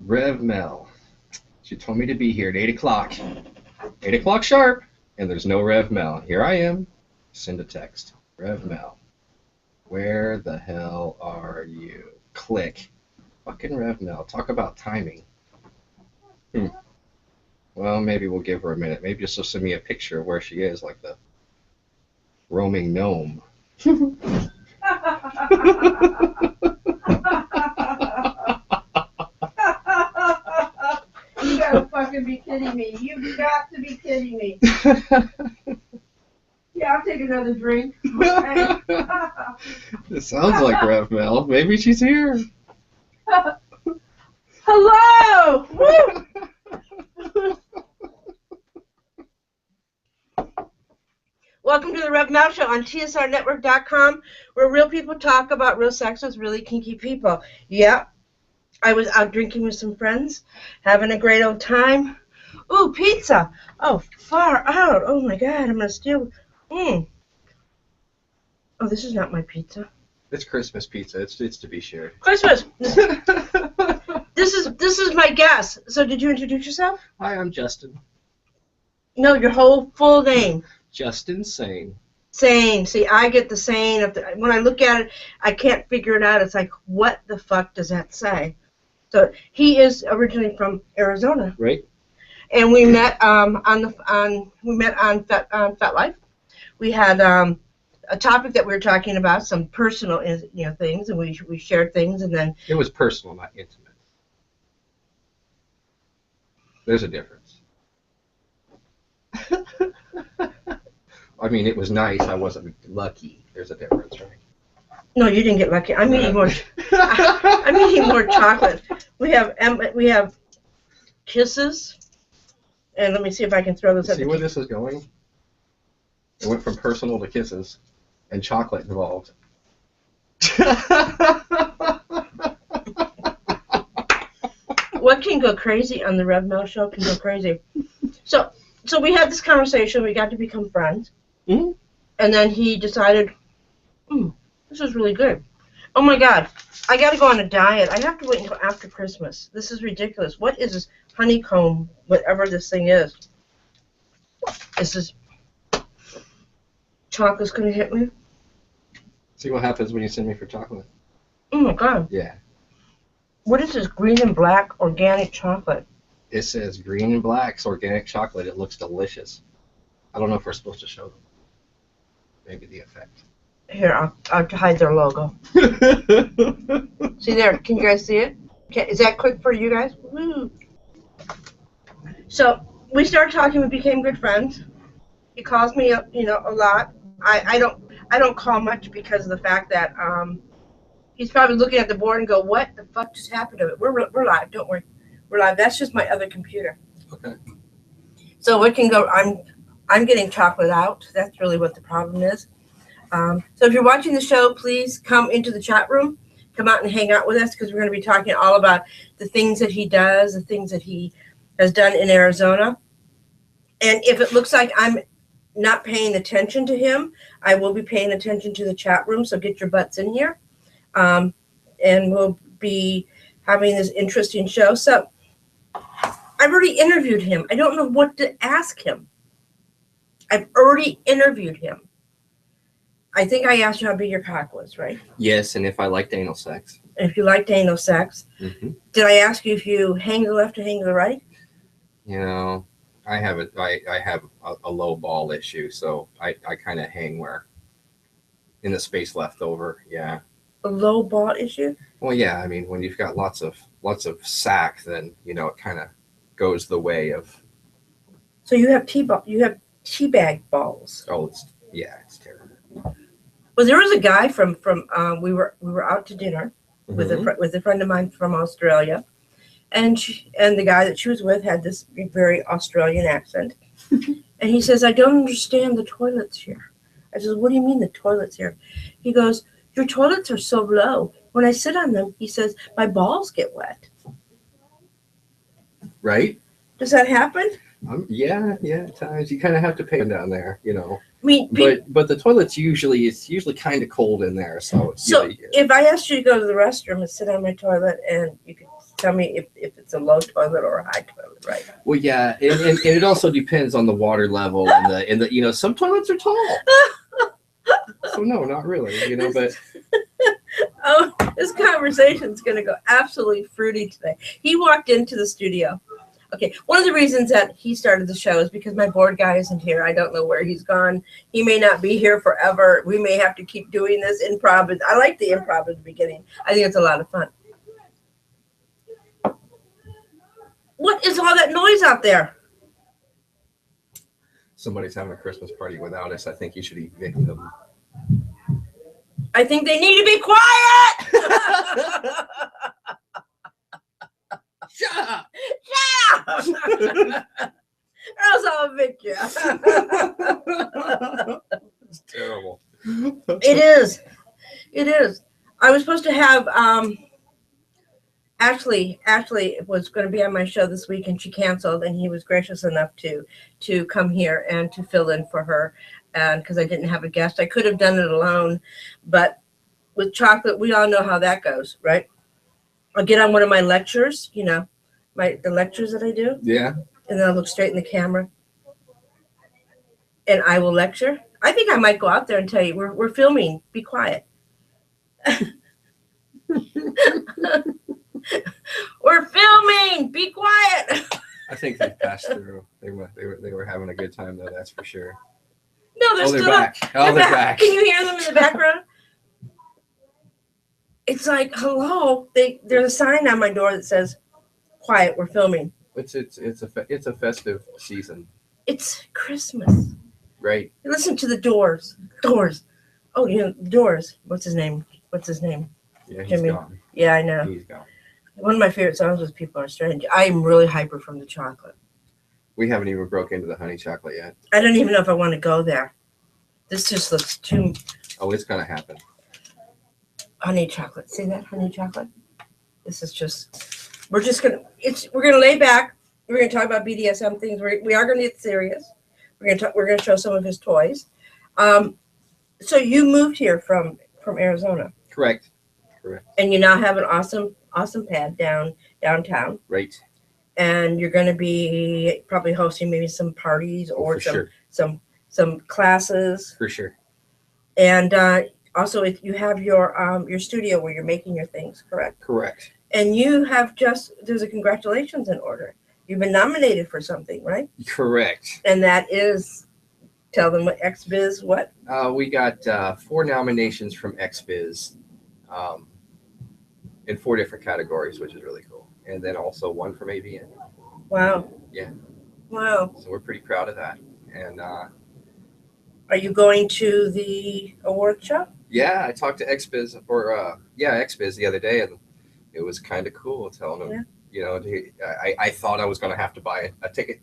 Rev Mel. She told me to be here at 8 o'clock. 8 o'clock sharp, and there's no Rev Mel. Here I am. Send a text. Rev Mel. Where the hell are you? Click. Fucking Rev Mel. Talk about timing. Well, maybe we'll give her a minute. Maybe she'll send me a picture of where she is, like the roaming gnome. You gotta fucking be kidding me. You've got to be kidding me. Yeah, I'll take another drink. Okay. It sounds like Rev Mel. Maybe she's here. Hello! Woo! Welcome to the Rev Mel Show on TSRnetwork.com, where real people talk about real sex with really kinky people. Yeah, I was out drinking with some friends, having a great old time. Ooh, pizza! Oh, far out! Oh my God, I'm gonna steal. Oh, this is not my pizza. It's Christmas pizza. It's to be shared. Christmas. This is my guest. So, did you introduce yourself? Hi, I'm Justin. No, your whole full name. Justin Sayne. Sayne. See, I get the saying. When I look at it, I can't figure it out. It's like, what the fuck does that say? So he is originally from Arizona, right? And we met on Fat Life. We had a topic that we were talking about, some personal, things, and we shared things, and then it was personal, not intimate. There's a difference. I mean, it was nice. I wasn't lucky. There's a difference, right? No, you didn't get lucky. I'm eating more. I'm eating more chocolate. We have kisses, and let me see if I can throw this. See where this is going? It went from personal to kisses, and chocolate involved. What can go crazy on the Rev Mel Show can go crazy. So we had this conversation. We got to become friends. Mm-hmm. And then he decided, this is really good. Oh my God, I got to go on a diet. I have to wait until after Christmas. This is ridiculous. What is this honeycomb, whatever this thing is? Is this chocolate's going to hit me? See what happens when you send me for chocolate. Oh my God. Yeah. What is this green and black organic chocolate? It says green and black's organic chocolate. It looks delicious. I don't know if we're supposed to show them. Maybe the effect. Here, I'll hide their logo. See there? Can you guys see it? Okay, is that quick for you guys? Woo. So we started talking. We became good friends. He calls me up, a lot. I don't call much because of the fact that he's probably looking at the board and go, "What the fuck just happened to it?" We're live. Don't worry, we're live. That's just my other computer. Okay. So it can go. I'm getting chocolate out. That's really what the problem is. So if you're watching the show, please come into the chat room. Come out and hang out with us because we're going to be talking all about the things that he does, the things that he has done in Arizona. And if it looks like I'm not paying attention to him, I will be paying attention to the chat room. So get your butts in here. And we'll be having this interesting show. So I've already interviewed him. I don't know what to ask him. I've already interviewed him. I think I asked you how big your cock was, right? Yes, and if I liked anal sex. And if you liked anal sex. Mm-hmm. Did I ask you if you hang to the left or hang to the right? I have a low ball issue, so I kind of hang where in the space left over. Yeah. A low ball issue? Well, yeah. I mean, when you've got lots of sack, then it kind of goes the way of. So you have teabag balls. Oh, it's terrible. Well, there was a guy from we were out to dinner with a friend of mine from Australia, and the guy that she was with had this very Australian accent, and he says, "I don't understand the toilets here." I says, "What do you mean the toilets here?" He goes, "Your toilets are so low. When I sit on them," he says, "my balls get wet." Right? Does that happen? Yeah. At times you kind of have to pay them down there, I mean, but the toilet's usually kind of cold in there, so. So if I asked you to go to the restroom and sit on my toilet, and you could tell me if it's a low toilet or a high toilet, right? Well, yeah, and it also depends on the water level and the you know, some toilets are tall. So no, not really, you know, but oh, this conversation's gonna go absolutely fruity today. He walked into the studio. Okay, one of the reasons that he started the show is because my board guy isn't here. I don't know where he's gone. He may not be here forever. We may have to keep doing this improv. I like the improv at the beginning. I think it's a lot of fun. What is all that noise out there? somebody's having a Christmas party without us. I think you should evict them. I think they need to be quiet. Shut up! Shut up! Or else I'll evict you. It's terrible. It is. It is. I was supposed to have Ashley was going to be on my show this week, and she canceled, and he was gracious enough to come here and to fill in for her, and because I didn't have a guest. I could have done it alone, but with chocolate, we all know how that goes, right? I'll get on one of my lectures, you know, the lectures that I do. Yeah. And then I'll look straight in the camera, and I will lecture. I think I might go out there and tell you, we're filming. Be quiet. We're filming. Be quiet. I think they passed through. They were having a good time though. That's for sure. No, they're still back. They're They're back. Can you hear them in the background? It's like, hello. There's a sign on my door that says, "Quiet. We're filming." It's a festive season. It's Christmas. Right. Listen to the Doors. Doors. Oh, you know, Doors. What's his name? Yeah, he's Jimmy. gone. Yeah, I know. He's gone. One of my favorite songs was People Are Strange. I'm really hyper from the chocolate. We haven't even broke into the honey chocolate yet. I don't even know if I want to go there. This just looks too Oh, it's gonna happen. honey chocolate. See that honey chocolate? This is just. We're gonna lay back. We're gonna talk about BDSM things. We are gonna get serious. We're gonna show some of his toys. So you moved here from Arizona. Correct. And you now have an awesome pad downtown. Right. And you're going to be probably hosting maybe some parties or some classes. For sure. And also, if you have your studio where you're making your things, correct? Correct. And you have there's a congratulations in order. You've been nominated for something, right? Correct. And that is, tell them what XBIZ, what? We got 4 nominations from XBIZ in 4 different categories, which is really cool. And then also 1 from AVN. Wow. Yeah. Wow. So we're pretty proud of that. And are you going to the award show? yeah, I talked to XBIZ XBIZ the other day, and it was kind of cool telling them, you know, I thought I was going to have to buy a ticket.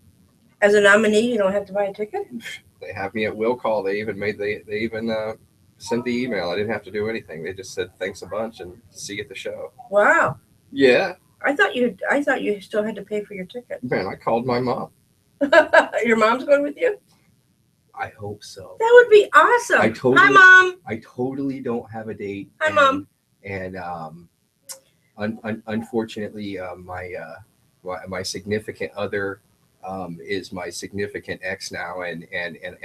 As a nominee, you don't have to buy a ticket? They have me at will call. They even sent the email. I didn't have to do anything. They just said thanks a bunch and see you at the show. Wow. Yeah. I thought you still had to pay for your ticket. Man, I called my mom. Your mom's going with you? I hope so. That would be awesome. Hi, Mom. I totally don't have a date. Hi, Mom. And unfortunately, my significant other is my significant ex now, and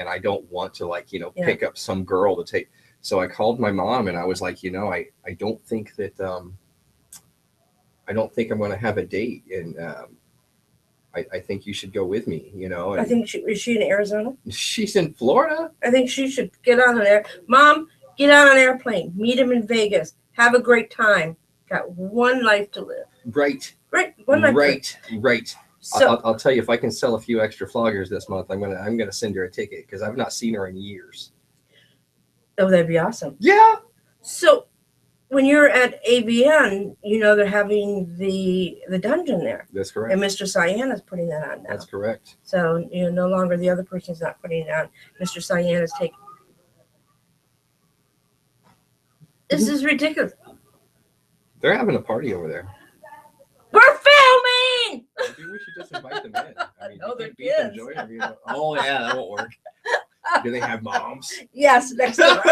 I don't want to pick up some girl to take. So I called my mom and I was like, I don't think that I don't think I'm going to have a date, and I think you should go with me. And I think is she in Arizona? She's in Florida. I think she should get on an Mom, get on an airplane. Meet him in Vegas. Have a great time. Got one life to live. Right. One life. Right. So I'll tell you, if I can sell a few extra floggers this month, I'm gonna send her a ticket because I've not seen her in years. Oh, that'd be awesome. Yeah. So when you're at AVN, they're having the dungeon there. That's correct. And Mr. Sayne is putting that on now. That's correct. So no longer the other person's not putting it on. Mr. Sayne is taking. This is ridiculous. They're having a party over there. We're filming. Maybe we should just invite them in. I mean, know they're kids. kids. Oh yeah, that won't work. Do they have moms? Yes, next door.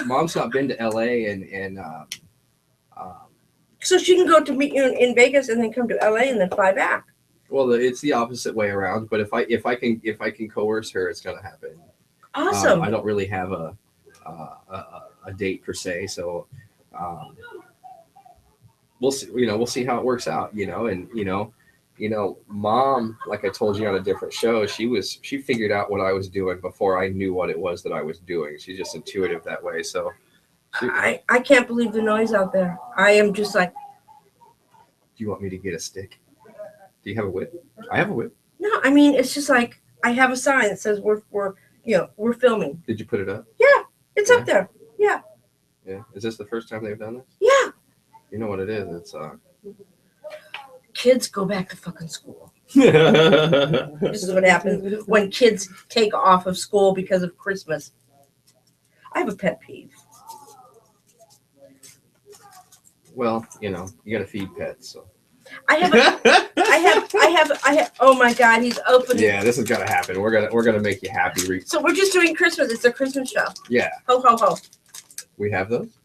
Mom's not been to LA and So she can go to meet you in Vegas and then come to LA and then fly back. well, it's the opposite way around. But if I can coerce her, it's gonna happen. Awesome. I don't really have a date per se, so we'll see. We'll see how it works out. Mom, like I told you on a different show, she figured out what I was doing before I knew what it was that I was doing. She's just intuitive that way. So I can't believe the noise out there. I am just like. Do you want me to get a stick? Do you have a whip? I have a whip. No, I mean it's just like I have a sign that says we're filming. Did you put it up? Yeah, it's up there. Yeah. Yeah. Is this the first time they've done this? Yeah. You know what it is? It's kids go back to fucking school. This is what happens when kids take off of school because of Christmas. I have a pet peeve. Well, you got to feed pets, so. I have. Oh my God, he's opening. Yeah, this has got to happen. We're gonna make you happy. So we're just doing Christmas. It's a Christmas show. Yeah. Ho ho ho. We have those.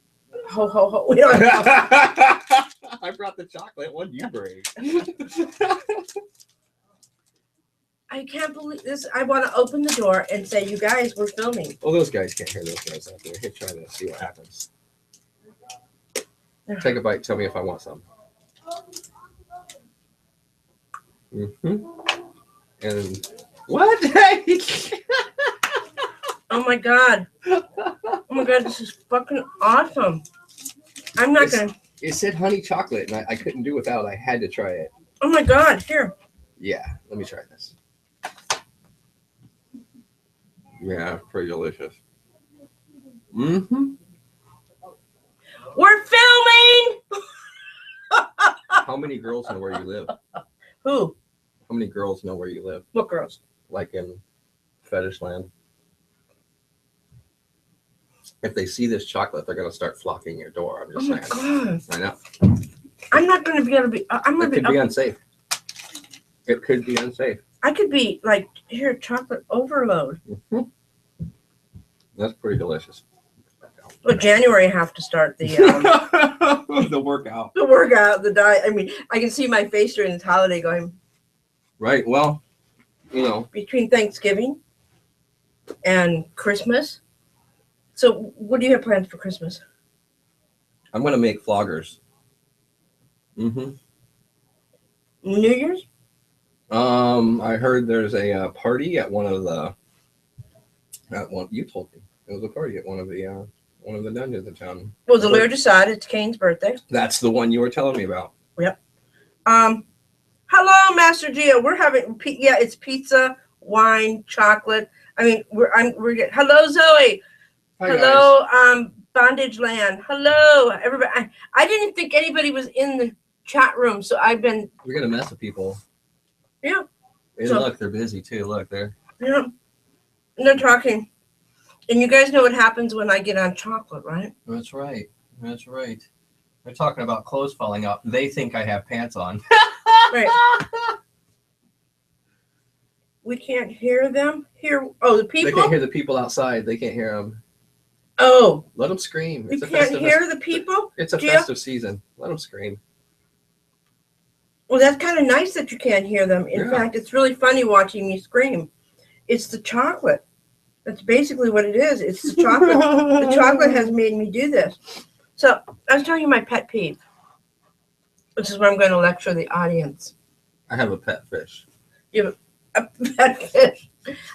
Ho ho ho. We don't have. I brought the chocolate. What do you bring? I can't believe this. I want to open the door and say, "You guys, we're filming." Well, those guys can't hear those guys out there. Here, try to see what happens. Take a bite. Tell me if I want some. And what? Oh my God. Oh my God, this is fucking awesome. I'm not gonna. It said honey chocolate, and I couldn't do without. I had to try it. Oh my God, here. Yeah, let me try this. Yeah, pretty delicious. We're filming. How many girls know where you live? Who? How many girls know where you live? What girls? Like in fetish land. If they see this chocolate, they're gonna start flocking your door. I'm just saying. God. I know. I'm not gonna be able to be. I'm gonna It could be unsafe. It could be unsafe. I could be like here, chocolate overload. That's pretty delicious. Well, January I have to start the the workout. the workout, the diet. I mean, I can see my face during this holiday going. Right. Well, Between Thanksgiving and Christmas. So, what do you have planned for Christmas? I'm gonna make floggers. New Year's? I heard there's a party at one of the. You told me it was a party at one of the dungeons in town. Well, the Lear decided it's Kane's birthday. That's the one you were telling me about. Yep. Hello, Master Gio. We're having it's pizza, wine, chocolate. I mean, we're getting. Hello, Zoe. Hi, hello, guys. Bondage Land. Hello, everybody. I didn't think anybody was in the chat room, so I've been. We're gonna mess with people. Yeah. And look, they're busy too. Look, they're. Yeah. And they're talking. And you guys know what happens when I get on chocolate, right? That's right. That's right. They're talking about clothes falling off. They think I have pants on. Right. We can't hear them. The people. They can't hear the people outside. They can't hear them. Oh. Let them scream. You can't hear the people? It's a festive season. Let them scream. Well, that's kind of nice that you can't hear them. In fact, it's really funny watching me scream. It's the chocolate. That's basically what it is. It's the chocolate. The chocolate has made me do this. So I was telling you my pet peeve, which is where I'm going to lecture the audience. I have a pet fish. You have a pet fish.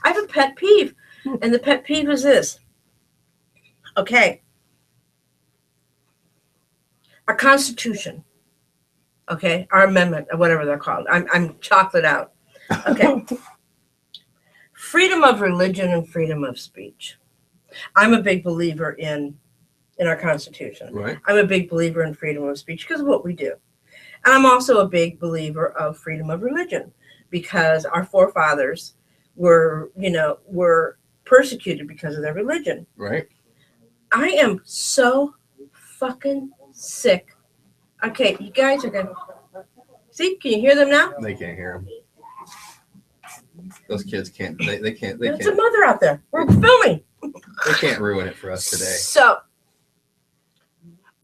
I have a pet peeve, and the pet peeve is this. Okay. Our Constitution. Okay, our amendment, or whatever they're called. I'm chocolate out. Okay. Freedom of religion and freedom of speech. I'm a big believer in our Constitution. Right. I'm a big believer in freedom of speech because of what we do. And I'm also a big believer of freedom of religion because our forefathers were persecuted because of their religion. Right. I am so fucking sick. Okay, you guys are gonna see. Can you hear them now? They can't hear them. Those kids can't. They can't. There's a mother out there. We're filming. They can't ruin it for us today. So,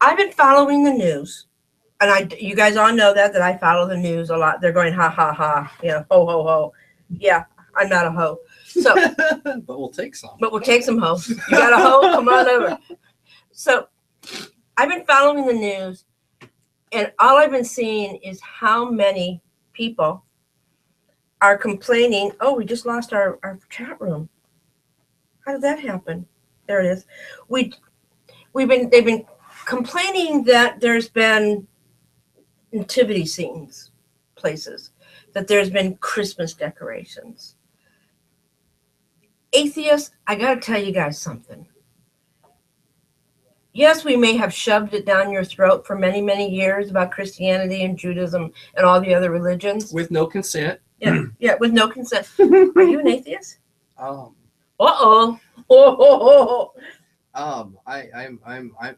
I've been following the news, and you guys all know that I follow the news a lot. They're going, ha, ha, ha, ho, ho, ho. Yeah, I'm not a hoe. So, but we'll take some. But we'll take some hoe. You got a hoe? Come on over. So, I've been following the news, and all I've been seeing is how many people are complaining. Oh, we just lost our chat room. How did that happen? There it is. They've been complaining that there's been nativity scenes places, that there's been Christmas decorations. Atheists, I got to tell you guys something. Yes, we may have shoved it down your throat for many, many years about Christianity and Judaism and all the other religions. With no consent. Yeah, with no consent. Are you an atheist? I'm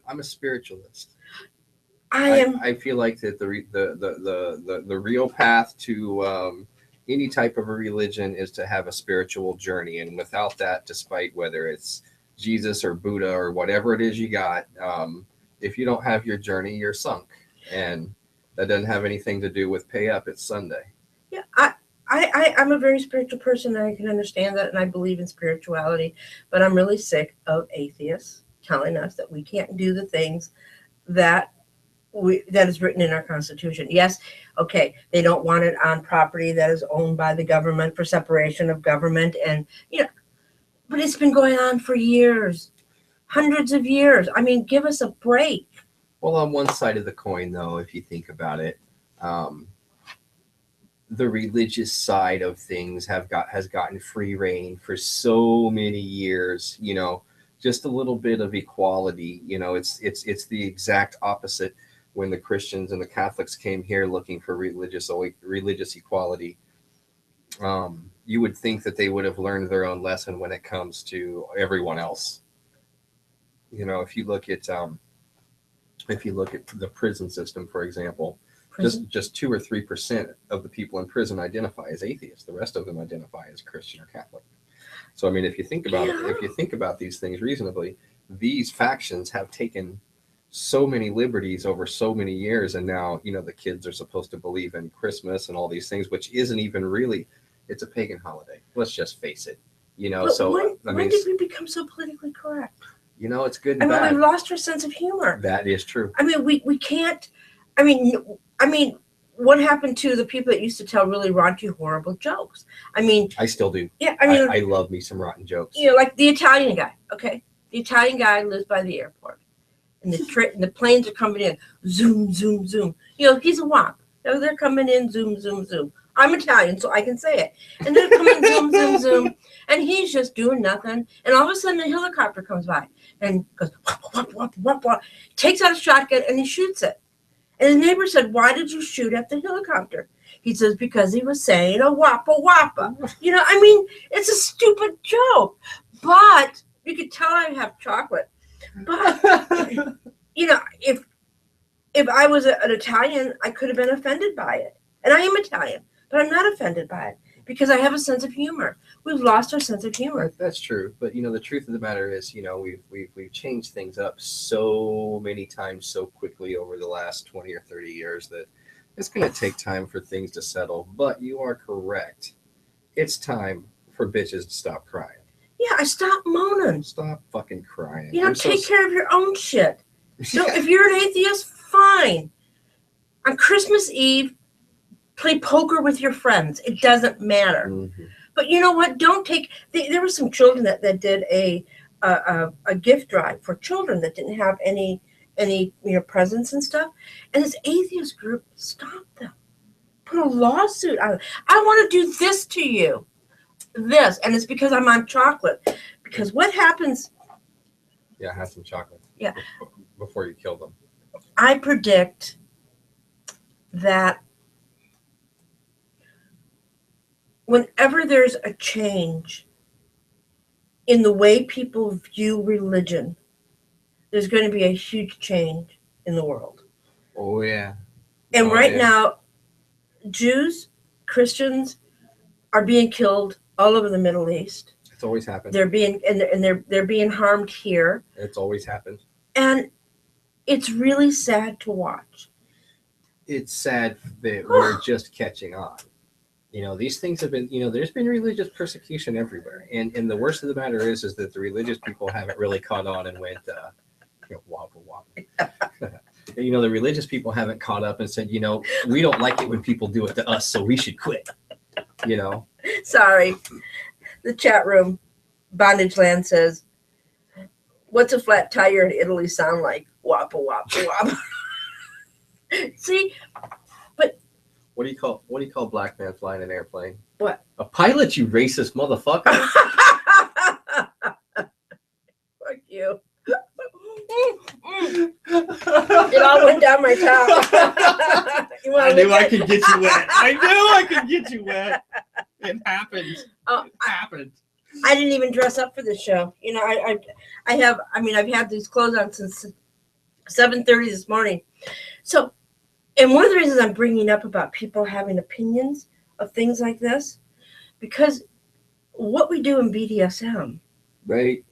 a spiritualist. I feel like that the real path to any type of a religion is to have a spiritual journey, and without that, despite whether it's Jesus or Buddha or whatever it is you got, if you don't have your journey, you're sunk, and that doesn't have anything to do with pay up. It's Sunday. Yeah, I'm a very spiritual person, and I can understand that, and I believe in spirituality, but I'm really sick of atheists telling us that we can't do the things that is written in our Constitution. Yes, okay, they don't want it on property that is owned by the government for separation of government, and but it's been going on for years, hundreds of years. I mean, give us a break. Well, on one side of the coin, though, if you think about it, the religious side of things has gotten free reign for so many years. Just a little bit of equality. It's the exact opposite when the Christians and the Catholics came here looking for religious equality. You would think that they would have learned their own lesson when it comes to everyone else. If you look at the prison system, for example, just 2 or 3% of the people in prison identify as atheists. The rest of them identify as Christian or Catholic. So, I mean, if you think about these things reasonably, these factions have taken so many liberties over so many years, and now the kids are supposed to believe in Christmas and all these things, which isn't even really. It's a pagan holiday. Let's just face it. But when did we become so politically correct? It's good and bad. I mean, we've lost our sense of humor. That is true. I mean, we can't. I mean, what happened to the people that used to tell really raunchy, horrible jokes? I mean, I still do. Yeah, I mean, I love me some rotten jokes. Like the Italian guy. Okay, the Italian guy lives by the airport, and the planes are coming in, zoom, zoom, zoom. He's a wop. They're coming in, zoom, zoom, zoom. I'm Italian, so I can say it. And they're coming zoom, zoom, zoom. And he's just doing nothing. And all of a sudden, a helicopter comes by and goes, wop, wop, wop, wop, wop. Takes out a shotgun and he shoots it. And his neighbor said, "Why did you shoot at the helicopter?" He says, "Because he was saying a wappa wappa." I mean, it's a stupid joke. But you could tell I have chocolate. But, if I was an Italian, I could have been offended by it. And I am Italian. But I'm not offended by it because I have a sense of humor. We've lost our sense of humor. That's true. But, the truth of the matter is, we've changed things up so many times so quickly over the last 20 or 30 years that it's going to take time for things to settle. But you are correct. It's time for bitches to stop crying. Yeah, stop moaning. Stop fucking crying. Take care of your own shit. So if you're an atheist, fine. On Christmas Eve, play poker with your friends. It doesn't matter. Mm-hmm. But you know what? Don't take. There were some children that did a gift drive for children that didn't have any presents and stuff. And this atheist group stopped them, put a lawsuit on it. I want to do this to you, and it's because I'm on chocolate. Because what happens? Yeah, have some chocolate. Yeah. Before you kill them. I predict that whenever there's a change in the way people view religion, there's going to be a huge change in the world. Oh, yeah. And now, Jews, Christians are being killed all over the Middle East. I It's always happened. They're being they're being harmed here. It's always happened. And it's really sad to watch. It's sad that we're just catching on. You know, these things have been, you know, there's been religious persecution everywhere. And the worst of the matter is that the religious people haven't really caught on and went, wobble, wobble. You know, the religious people haven't caught up and said, you know, we don't like it when people do it to us, so we should quit. You know? Sorry. The chat room, Bondage Land says, what's a flat tire in Italy sound like? Wappa, wappa, wappa. See? But what do you call black man flying an airplane? What? A pilot, you racist motherfucker. Fuck you. It all went down my top. I knew I could get you wet. I knew I could get you wet. It happened. It happened. I didn't even dress up for this show. You know, I've had these clothes on since 7:30 this morning. So, and one of the reasons I'm bringing up about people having opinions of things like this, because what we do in BDSM, right?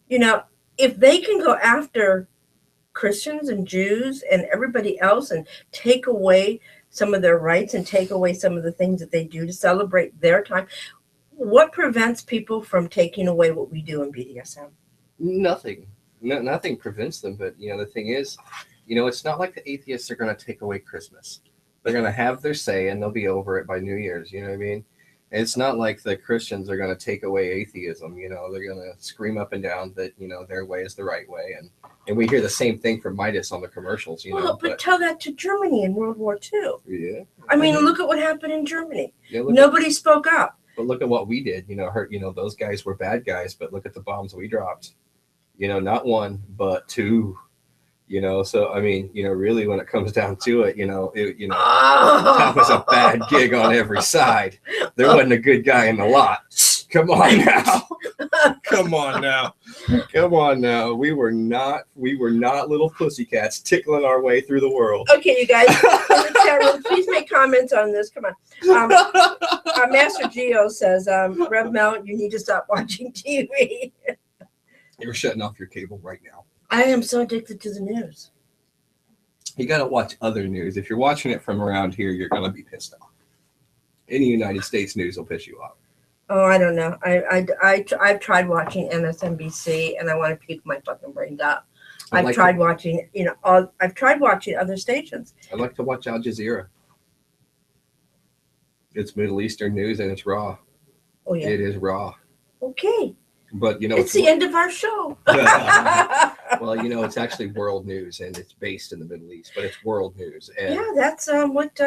You know, if they can go after Christians and Jews and everybody else and take away some of their rights and take away some of the things that they do to celebrate their time, what prevents people from taking away what we do in BDSM? Nothing. Nothing prevents them. But, you know, the thing is, you know, it's not like the atheists are going to take away Christmas. They're going to have their say and they'll be over it by New Year's. You know what I mean? And it's not like the Christians are going to take away atheism. You know, they're going to scream up and down that, you know, their way is the right way. And we hear the same thing from Midas on the commercials, you know. But tell that to Germany in World War II. Yeah. I mean, look at what happened in Germany. Yeah, nobody spoke up. But look at what we did. You know, those guys were bad guys, but look at the bombs we dropped. You know, not one, but two. You know, so I mean, you know, really, when it comes down to it, that was a bad gig on every side. There wasn't a good guy in the lot. Come on now, come on now, come on now. We were not little pussycats tickling our way through the world. Okay, you guys, in the chat room, please make comments on this. Come on. Master Geo says, Rev Mel, you need to stop watching TV. You're shutting off your cable right now. I am so addicted to the news. You got to watch other news. If you're watching it from around here, you're going to be pissed off. Any United States news will piss you off. Oh, I don't know. I've tried watching MSNBC, and I want to puke my fucking brains out. I've tried watching other stations. I like to watch Al Jazeera. It's Middle Eastern news, and it's raw. Oh yeah, it is raw. Okay. But, you know, it's the end of our show. Well, you know, it's actually world news, and it's based in the Middle East, but it's world news. And yeah, that's what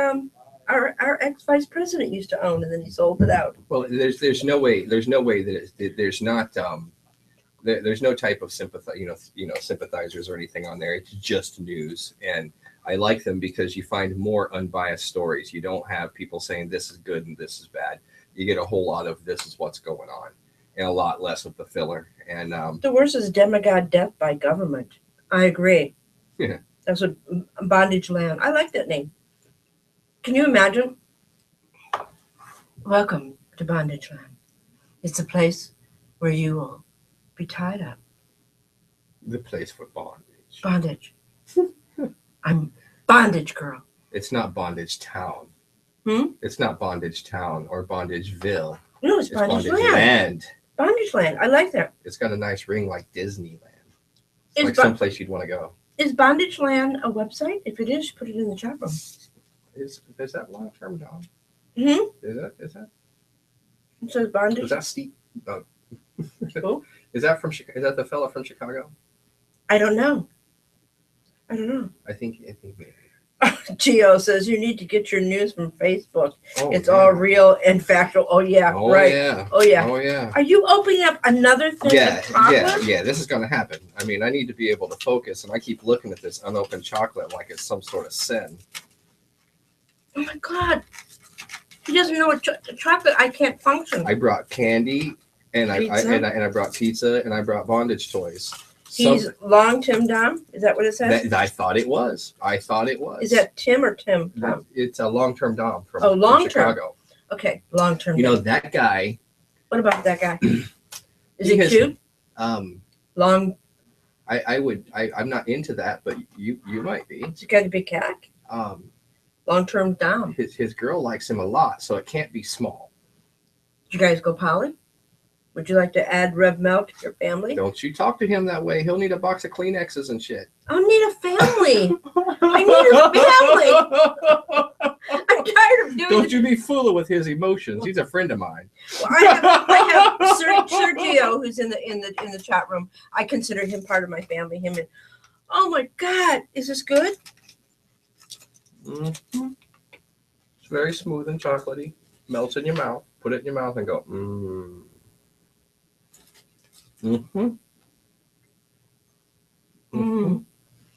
our ex-vice president used to own, and then he sold it out. Well, there's no way that there's not there's no type of sympathizers or anything on there. It's just news, and I like them because you find more unbiased stories. You don't have people saying this is good and this is bad. You get a whole lot of this is what's going on, and a lot less of the filler. And the worst is demigod death by government. I agree. Yeah, that's what Bondage Land. I like that name. Can you imagine? Welcome to Bondage Land. It's a place where you will be tied up. The place for bondage. Bondage. I'm Bondage Girl. It's not Bondage Town. It's not Bondage Town or Bondageville. No, it's Bondage Land. Bondage Land. I like that. It's got a nice ring like Disneyland. It's like someplace you'd want to go. Is Bondage Land a website? If it is, put it in the chat room. Is that long-term dom? Mm-hmm. Is that? It says Bondage. Is that Steve? Oh. Who? Is that the fella from Chicago? I don't know. I think maybe. Gio says you need to get your news from Facebook. Oh, it's all real and factual. Oh yeah, oh, right. Yeah. Oh yeah. Oh yeah. Are you opening up another thing? Yeah. This is gonna happen. I mean, I need to be able to focus, and I keep looking at this unopened chocolate like it's some sort of sin. Oh my God. He doesn't know what chocolate. I can't function. I brought candy, and I brought pizza, and I brought bondage toys. He's long Tim Dom. Is that what it says? I thought it was. Is that Tim or Tim Dom? It's a long-term Dom from long-term. Chicago. Okay, long-term. You know that guy. What about that guy? Is it cute? Long. I'm not into that, but you might be. Has he got a big cack? Long-term dom. His girl likes him a lot, so it can't be small. Did you guys go poly? Would you like to add Rev Mel to your family? Don't you talk to him that way. He'll need a box of Kleenexes and shit. I need a family. I need a family. I'm tired of doing Don't you be fooling with his emotions. He's a friend of mine. Well, I have Sergio, who's in the chat room. I consider him part of my family. Him and oh my God, is this good? Mm-hmm. It's very smooth and chocolatey. Melts in your mouth. Put it in your mouth and go. Mm. Mm-hmm. Mm-hmm.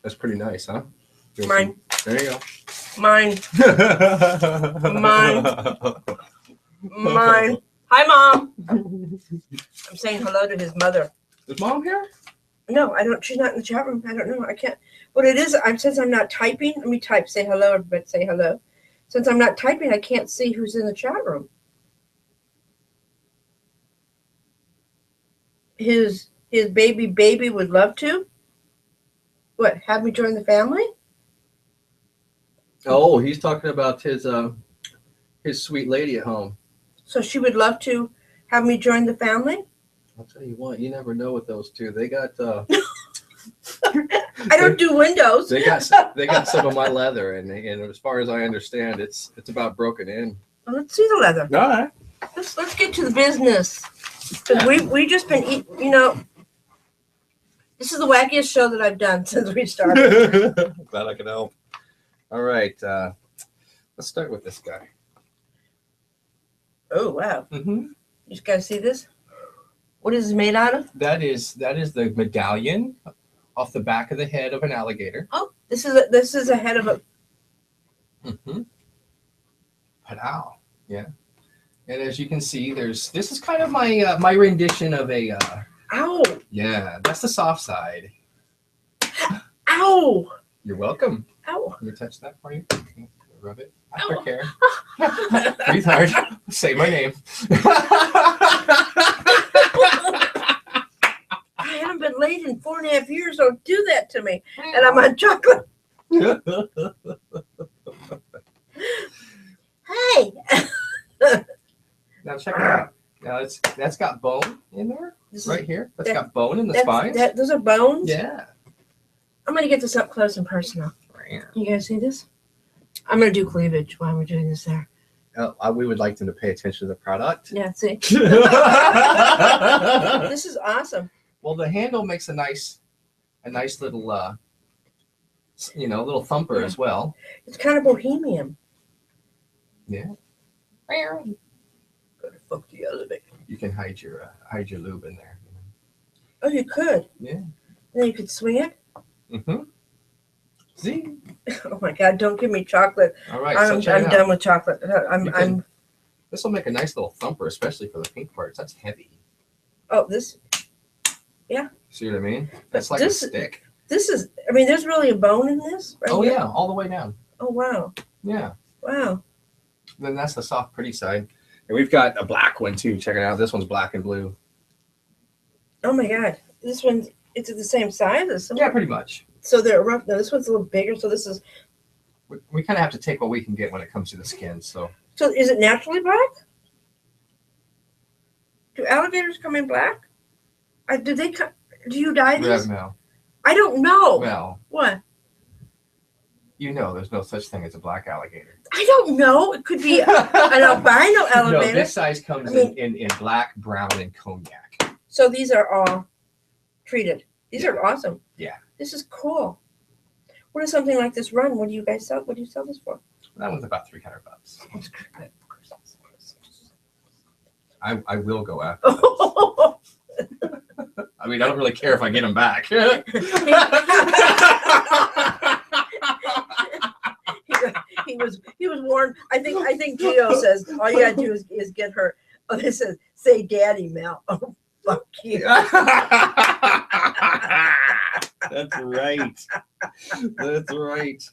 That's pretty nice, huh? Mine. There you go. Mine. Mine. Mine. Hi, Mom. I'm saying hello to his mother. Is Mom here? No, I don't. She's not in the chat room. I don't know. I can't. What it is, since I'm not typing, let me type. Say hello, everybody. Say hello. Since I'm not typing, I can't see who's in the chat room. His baby would love to. What? Have me join the family? Oh, he's talking about his sweet lady at home. So she would love to have me join the family? I'll tell you what, you never know with those two. They got I don't do windows. They got some of my leather, and as far as I understand, it's about broken in. Well, let's see the leather. All right. Let's get to the business. Because we just been eating, you know, this is the wackiest show that I've done since we started. Glad I could help. All right, let's start with this guy. Oh wow! Mm-hmm. You guys see this? What is it made out of? That is the medallion off the back of the head of an alligator. Oh, this is a head of a. Mm-hmm. Padow. Yeah. And as you can see, this is kind of my my rendition of a. Ow! Yeah, that's the soft side. Ow! You're welcome. Ow! Let me touch that for you. Rub it. Aftercare. Breathe hard. Say my name. I haven't been late in 4.5 years. Don't do that to me. And I'm on chocolate. Hey. Now check it out. Now that's got bone in there. Right here. That's got bone in the spine. Those are bones? Yeah. I'm going to get this up close and personal. You guys see this? I'm going to do cleavage while we're doing this there. We would like them to pay attention to the product. Yeah, see? This is awesome. Well, the handle makes a nice little, little thumper as well. It's kind of bohemian. Yeah. Go to fuck the elevator. You can hide your lube in there. Oh, you could. Yeah. And then you could swing it. Mm-hmm. See? Oh my God! Don't give me chocolate. All right. I'm done with chocolate. This will make a nice little thumper, especially for the pink parts. That's heavy. Oh, this. Yeah. See what I mean? That's like a stick. This is. I mean, there's really a bone in this. Right here? Yeah, all the way down. Oh wow. Yeah. Wow. Then that's the soft, pretty side. And we've got a black one too. Check it out. This one's black and blue. Oh my God. This one's. It's the same size as some. Yeah, pretty much. So they're rough. No, this one's a little bigger. So this is. We kind of have to take what we can get when it comes to the skin. So is it naturally black? Do alligators come in black? Do you dye these? Rev Mel. I don't know. Mel. What? You know, there's no such thing as a black alligator. I don't know. It could be an albino alligator. No, this size comes in black, brown, and cognac. So these are all treated. These are awesome. Yeah. This is cool. What does something like this run? What do you guys sell? What do you sell this for? That one's about $300. I will go after those. I mean, I don't really care if I get them back. He was warned. I think Gio says all you gotta do is get her. Oh, it says say Daddy Mel. Oh, fuck you. That's right. That's right.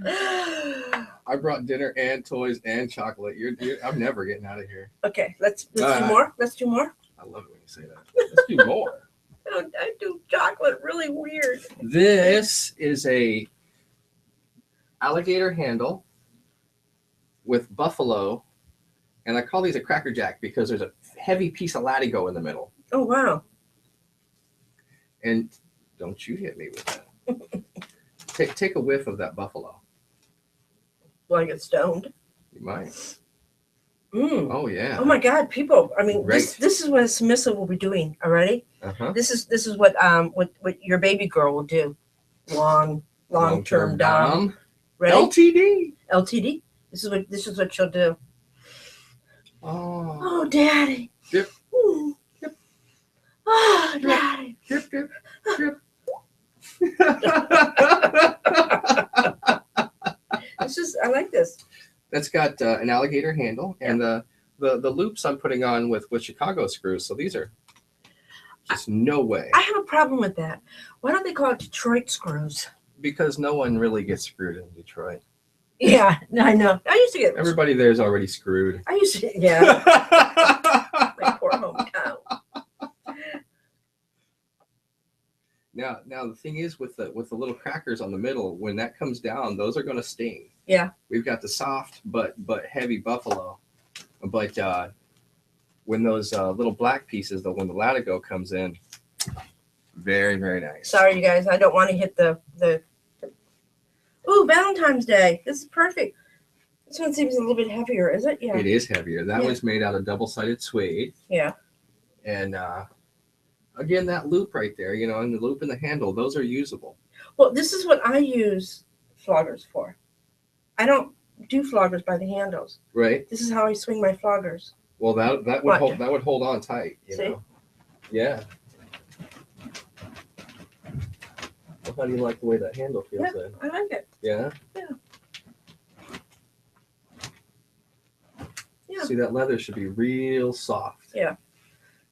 I brought dinner and toys and chocolate. I'm never getting out of here. Okay, let's do more. Let's do more. I love it when you you say that. Let's do more. I do chocolate really weird. This is a alligator handle with buffalo, and I call these a Cracker Jack because there's a heavy piece of latigo in the middle. Oh, wow. And don't you hit me with that. Take a whiff of that buffalo. Will I get stoned? You might. Mm. Oh, yeah. Oh, my God, people. I mean, Right. this is what a submissive will be doing. Already. Uh-huh. This is what your baby girl will do. Long-term dom. Ready? LTD. LTD. This is what she'll do. Oh. Oh, Daddy. Drip. Drip. Oh, Drip. Daddy. Drip, drip, drip. I like this. That's got an alligator handle, and the loops I'm putting on with Chicago screws. So these are just no way. I have a problem with that. Why don't they call it Detroit screws? Because no one really gets screwed in Detroit. Yeah, I know. I used to get Everybody there's already screwed. I used to, yeah. My poor hometown. Now the thing is with the little crackers on the middle, when that comes down, those are going to sting. Yeah. We've got the soft but heavy buffalo, but when those little black pieces, when the latigo comes in, very, very nice. Sorry, you guys. I don't want to hit the. Ooh, Valentine's Day. This is perfect. This one seems a little bit heavier, is it? Yeah. It is heavier. That was made out of double-sided suede. Yeah. And again, that loop right there, and the loop and the handle, those are usable. Well, this is what I use floggers for. I don't do floggers by the handles. Right. This is how I swing my floggers. Well, that would hold on tight. You know? Yeah. Well, how do you like the way that handle feels then? I like it. Yeah. Yeah. Yeah. See, that leather should be real soft. Yeah.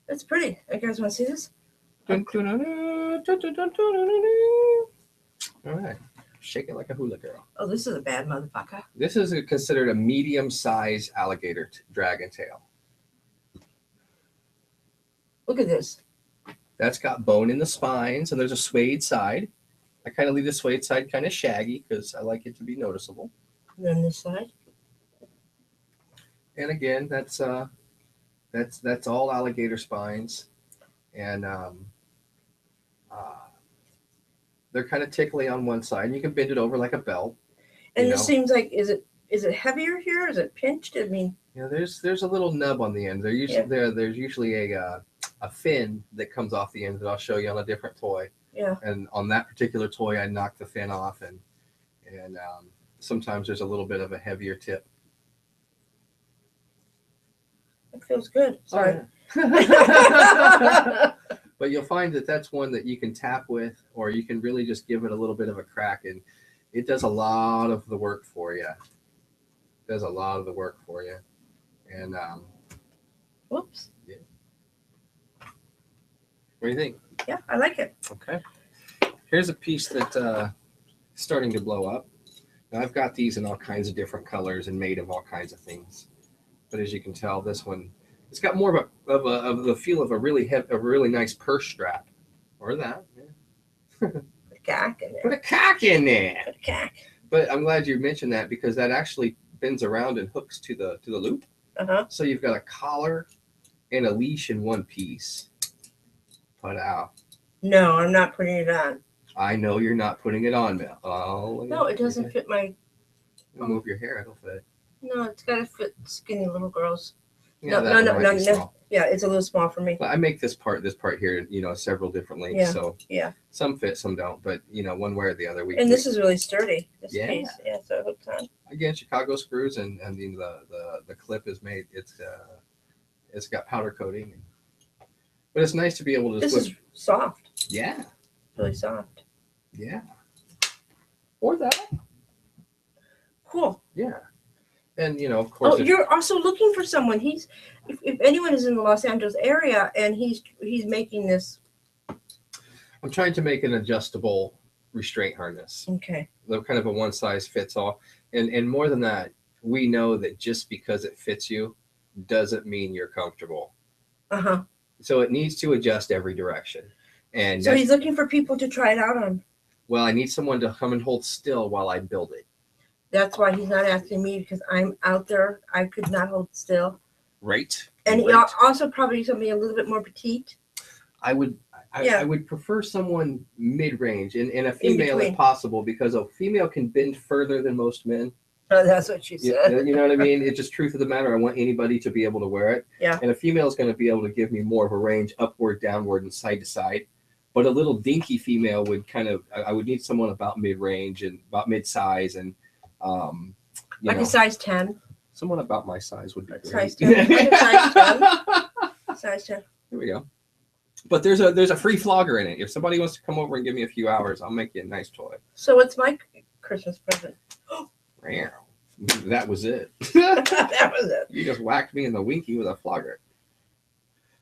That's pretty. You guys want to see this? All right. Shake it like a hula girl. Oh, this is a bad motherfucker. This is considered a medium-sized alligator dragon tail. Look at this. That's got bone in the spines, and there's a suede side. I kind of leave the suede side kind of shaggy because I like it to be noticeable. And then this side. And again, that's all alligator spines, and they're kind of tickly on one side, and you can bend it over like a belt. And this seems like is it heavier here? Is it pinched? I mean, there's a little nub on the end. There's usually a fin that comes off the end that I'll show you on a different toy. Yeah. And on that particular toy, I knock the fin off, and sometimes there's a little bit of a heavier tip. it feels good. Sorry. But you'll find that that's one that you can tap with, or you can really just give it a little bit of a crack, and it does a lot of the work for you. It does a lot of the work for you. And Whoops. Yeah. What do you think? Yeah, I like it. Okay. Here's a piece that's starting to blow up. Now, I've got these in all kinds of different colors and made of all kinds of things. But as you can tell, this one, it's got more of the feel of a really nice purse strap, or that. Yeah. Put a cock in there. Put a cock in there. Put a cock. But I'm glad you mentioned that because that actually bends around and hooks to the loop. Uh-huh. So you've got a collar and a leash in one piece. Put out. No, I'm not putting it on. I know you're not putting it on, Mel. Oh, No, it doesn't fit my. Move your hair. It'll fit. No, it's got to fit skinny little girls. Yeah, No. Yeah, it's a little small for me. Well, I make this part here, several different lengths. Yeah. So yeah, some fit, some don't. But one way or the other, and this is really sturdy. This Yeah. piece, yeah, so it hooks on. Again, Chicago screws, and the clip is made. It's got powder coating, but it's nice to be able to. This is soft. Yeah. Really soft. Yeah. Or that. Cool. Yeah. And of course. Oh, you're also looking for someone. If anyone is in the Los Angeles area and he's making this. I'm trying to make an adjustable restraint harness. Okay. They're kind of a one size fits all, and more than that, we know that just because it fits you doesn't mean you're comfortable. Uh-huh. So it needs to adjust every direction. And so he's looking for people to try it out on. Well, I need someone to come and hold still while I build it. That's why he's not asking me, because I'm out there. I could not hold still. Right. And right. he also probably something a little bit more petite. I would prefer someone mid-range and a female if possible, because a female can bend further than most men. Oh, that's what she said. You know what I mean? It's just truth of the matter. I want anybody to be able to wear it. Yeah. And a female is going to be able to give me more of a range upward, downward, and side to side. But a little dinky female would I would need someone about mid-range and about mid-size and, like a size 10. Someone about my size would be great. Size 10. Like a size 10. Size 10. There we go. But there's a free flogger in it. If somebody wants to come over and give me a few hours, I'll make you a nice toy. So what's my Christmas present? That was it. That was it. You just whacked me in the winky with a flogger.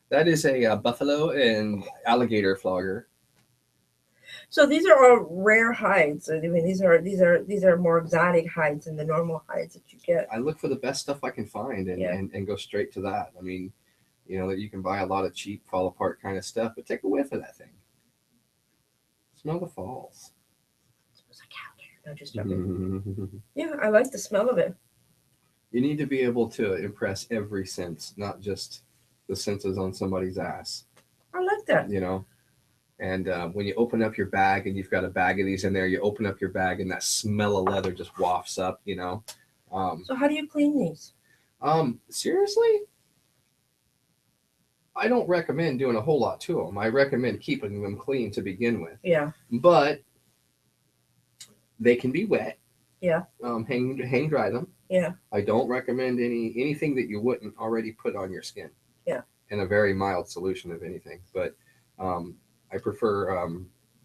That is a buffalo and alligator flogger. So these are all rare hides. I mean, these are more exotic hides than the normal hides that you get. I look for the best stuff I can find and go straight to that. I mean, you know, that you can buy a lot of cheap fall apart kind of stuff, but take a whiff of that thing. Smell the falls. It smells like alligator. No, just joking. Yeah, I like the smell of it. You need to be able to impress every sense, not just the senses on somebody's ass. I like that. You know, and when you open up your bag and you've got a bag of these in there, you open up your bag and that smell of leather just wafts up, you know. So how do you clean these? Seriously? I don't recommend doing a whole lot to them. I recommend keeping them clean to begin with. Yeah. But they can be wet. Yeah. Hang dry them. Yeah. I don't recommend anything that you wouldn't already put on your skin. Yeah. In a very mild solution of anything. But I prefer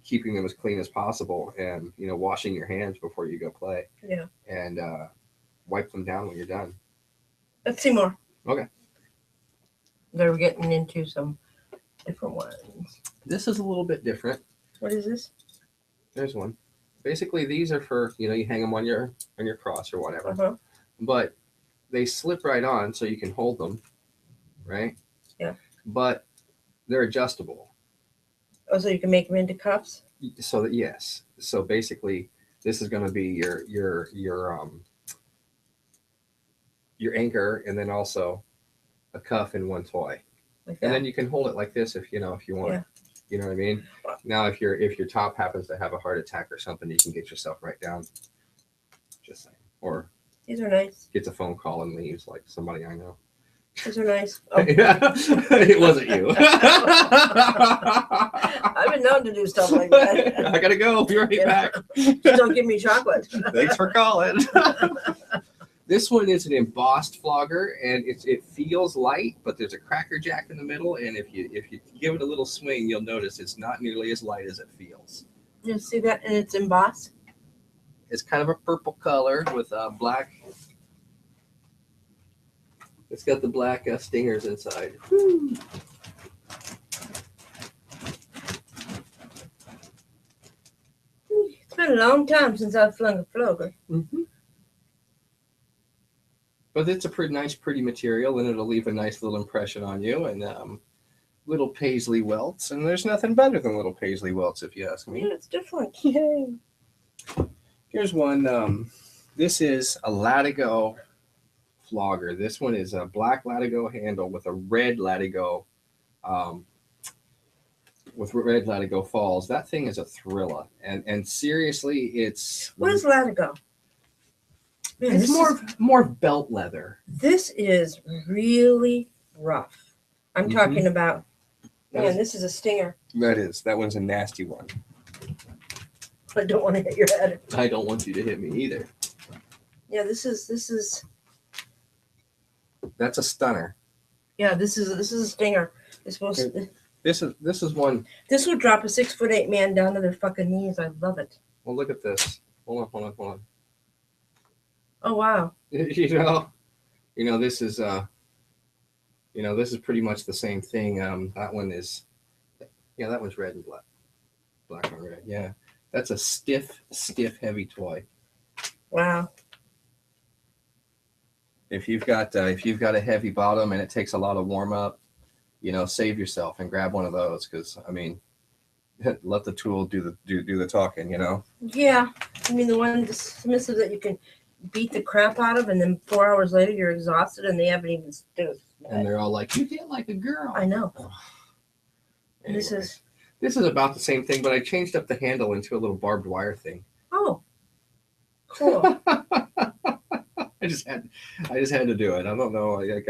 keeping them as clean as possible and, you know, washing your hands before you go play. Yeah. And wipe them down when you're done. Let's see more. Okay. They're getting into some different ones. This is a little bit different. What is this? There's one. Basically, these are for, you know, you hang them on your cross or whatever. Uh-huh. But they slip right on so you can hold them, right? Yeah. But they're adjustable. Oh, so you can make them into cuffs? So that, yes. So basically, this is going to be your anchor, and then also a cuff in one toy. Like and then you can hold it like this if you want. Yeah. You know what I mean? Now, if your top happens to have a heart attack or something, you can get yourself right down. Just saying. Or these are nice. Gets a phone call and leaves, like somebody I know. These are nice. Oh. It wasn't you. I've been known to do stuff like that. I gotta go. Be right back. Just don't give me chocolate. Thanks for calling. This one is an embossed flogger, and it feels light, but there's a cracker jack in the middle, and if you give it a little swing, you'll notice it's not nearly as light as it feels. You see that? And it's embossed? It's kind of a purple color with black. It's got the black stingers inside. Woo. It's been a long time since I've flung a flogger. Mm-hmm. But it's a pretty material, and it'll leave a nice little impression on you. And little paisley welts, and there's nothing better than little paisley welts, if you ask me. Yeah, it's different. Yay. Here's one. This is a Latigo flogger. This one is a black Latigo handle with a red Latigo, falls. That thing is a thriller, and seriously, it's. What is Latigo? Man, it's more belt leather. This is really rough. I'm talking about. Man, this is a stinger. That one's a nasty one. I don't want to hit your head. I don't want you to hit me either. Yeah, this is. That's a stunner. Yeah, this is a stinger. It's supposed to. This is one. This would drop a 6'8" man down to their fucking knees. I love it. Well, look at this. Hold on. Oh wow. You know, this is this is pretty much the same thing. That one is, that one's red and black and red. Yeah, that's a stiff, heavy toy. Wow. If you've got a heavy bottom and it takes a lot of warm up, you know, save yourself and grab one of those, because I mean, let the tool do the talking, you know. Yeah, I mean the one dismissive that you can beat the crap out of, and then 4 hours later you're exhausted, and they haven't even stood. And they're all like, "You did like a girl." I know. Anyways, this is about the same thing, but I changed up the handle into a little barbed wire thing. Oh, cool. I just had to do it. I don't know. I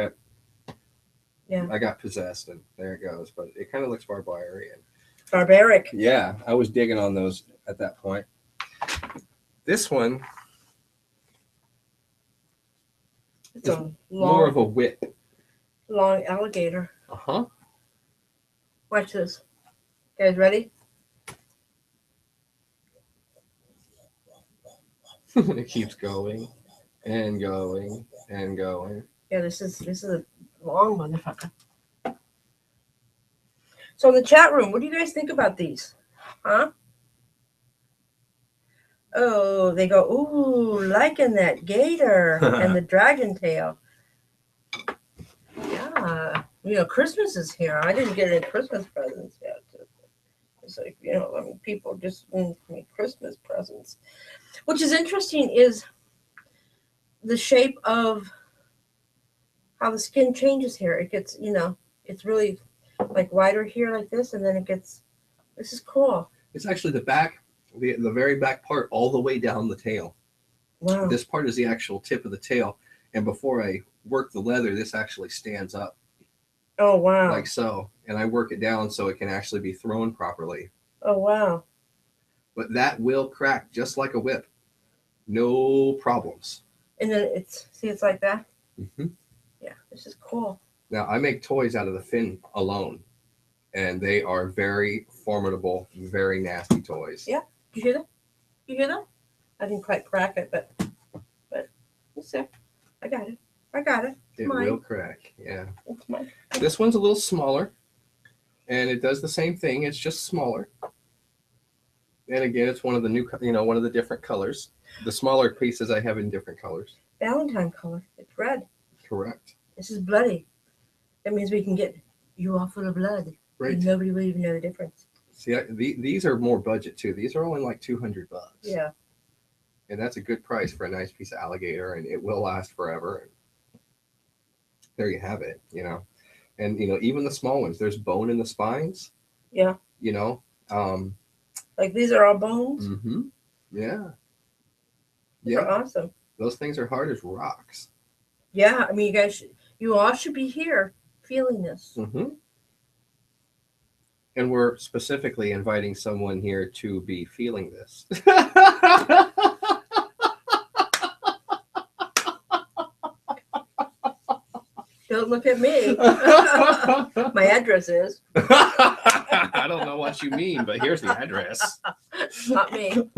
got possessed, and there it goes. But it kind of looks barbed wire and barbaric. Yeah, I was digging on those at that point. This one, it's a more of a whip. Long alligator. Uh-huh. Watch this. You guys ready? It keeps going and going and going. Yeah, this is a long motherfucker. So in the chat room, what do you guys think about these? Huh? Oh, they go, ooh, liking that gator and the dragon tail. Yeah. You know, Christmas is here. I didn't get any Christmas presents yet. It's like, you know, I mean, people just make Christmas presents. Which is interesting is the shape of how the skin changes here. It gets, you know, it's really like wider here like this, and then it gets, this is cool. It's actually the back, the very back part all the way down the tail. Wow. This part is the actual tip of the tail. And before I work the leather, this actually stands up. Oh, wow. Like so. And I work it down so it can actually be thrown properly. Oh, wow. But that will crack just like a whip. No problems. And then it's like that? Mm-hmm. Yeah, this is cool. Now, I make toys out of the fin alone. And they are very formidable, very nasty toys. Yeah. You hear that? You hear that? I didn't quite crack it, but it's there. I got it. It will crack, yeah. It's mine. This one's a little smaller, and it does the same thing. It's just smaller. And again, it's one of the new, you know, one of the different colors. The smaller pieces I have in different colors. Valentine color. It's red. Correct. This is bloody. That means we can get you all full of blood. Right. And nobody will even know the difference. See, these are more budget too. These are only like $200. Yeah. And that's a good price for a nice piece of alligator, and it will last forever. There you have it, you know. And, you know, even the small ones, there's bone in the spines. Yeah. You know. Like these are all bones? Mm-hmm. Yeah. They're awesome. Those things are hard as rocks. Yeah. I mean, you all should be here feeling this. Mm-hmm. And we're specifically inviting someone here to be feeling this. Don't look at me. My address is. I don't know what you mean, but here's the address. Not me.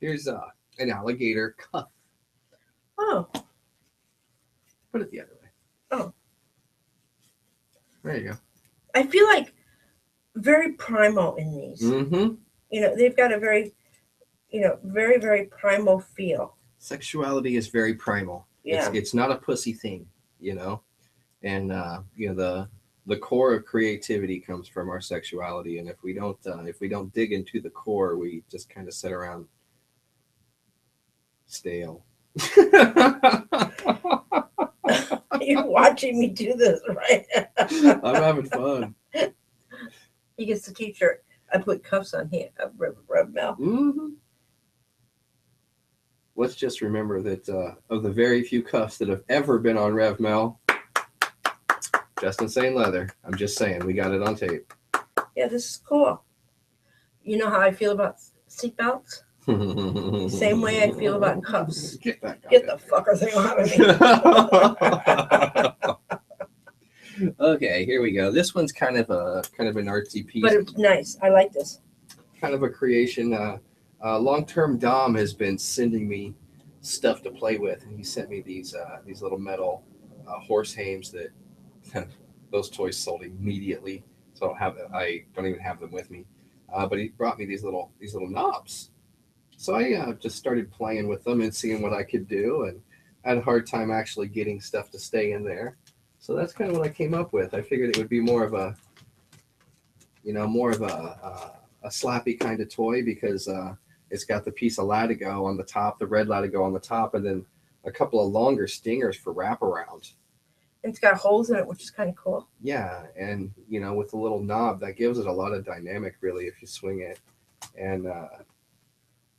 Here's an alligator cuff. Oh. Put it the other way. Oh. There you go. I feel like very primal in these. Mm-hmm. You know, they've got a very, you know, very, very primal feel. Sexuality is very primal. Yeah. It's not a pussy thing, you know. And you know, the core of creativity comes from our sexuality, and if we don't dig into the core, we just kind of sit around stale. You're watching me do this, right? I'm having fun. He gets the t-shirt. I put cuffs on here. Rev Mel. Mm-hmm. Let's just remember that of the very few cuffs that have ever been on Rev Mel, Justin Sayne leather. I'm just saying, we got it on tape. Yeah, this is cool. You know how I feel about seatbelts? Same way I feel about cuffs. Get the fucker thing out of me. Okay, here we go. This one's kind of an artsy piece, but it's nice. I like this. Kind of a creation. Long-term Dom has been sending me stuff to play with, and he sent me these little metal horse hames that those toys sold immediately. So I don't even have them with me. But he brought me these little knobs. So I just started playing with them and seeing what I could do, and I had a hard time actually getting stuff to stay in there. So that's kind of what I came up with. I figured it would be more of a, a slappy kind of toy because it's got the piece of latigo on the top, the red latigo on the top, and then a couple of longer stingers for wraparound. It's got holes in it, which is kind of cool. Yeah, and with the little knob, that gives it a lot of dynamic, really, if you swing it. And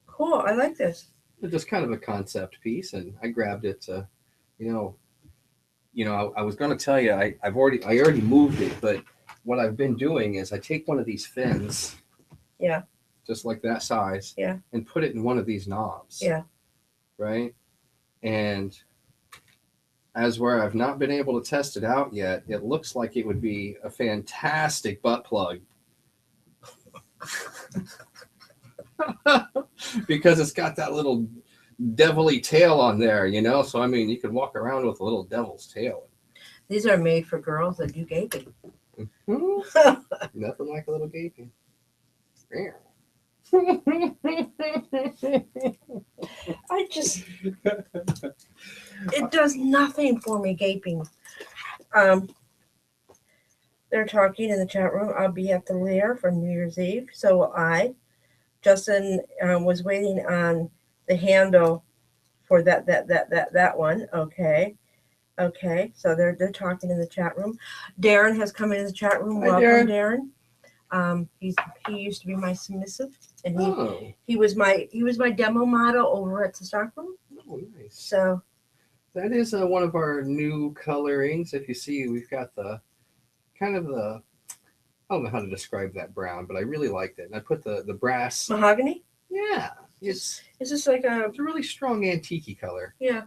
cool, I like this. It's just kind of a concept piece, and I grabbed it to, I was going to tell you, I already moved it, but what I've been doing is I take one of these fins, yeah, just like that size, yeah, and put it in one of these knobs, yeah, right, and as where I've not been able to test it out yet, it looks like it would be a fantastic butt plug. Because it's got that little devilly tail on there, so I mean you could walk around with a little devil's tail. These are made for girls that do gaping. Nothing like a little gaping. It does nothing for me, gaping. They're talking in the chat room. I'll be at the Lair for New Year's Eve. So will I. Justin was waiting on the handle for that one. Okay. So they're talking in the chat room. Darren has come into the chat room. Hi, Welcome, Darren. He used to be my submissive, and he was my demo model over at the stockroom. Oh, nice. So that is one of our new colorings. If you see, we've got the kind of the, I don't know how to describe that brown, but I really liked it. And I put the brass mahogany. Yeah, it's just like it's a really strong antique color. Yeah.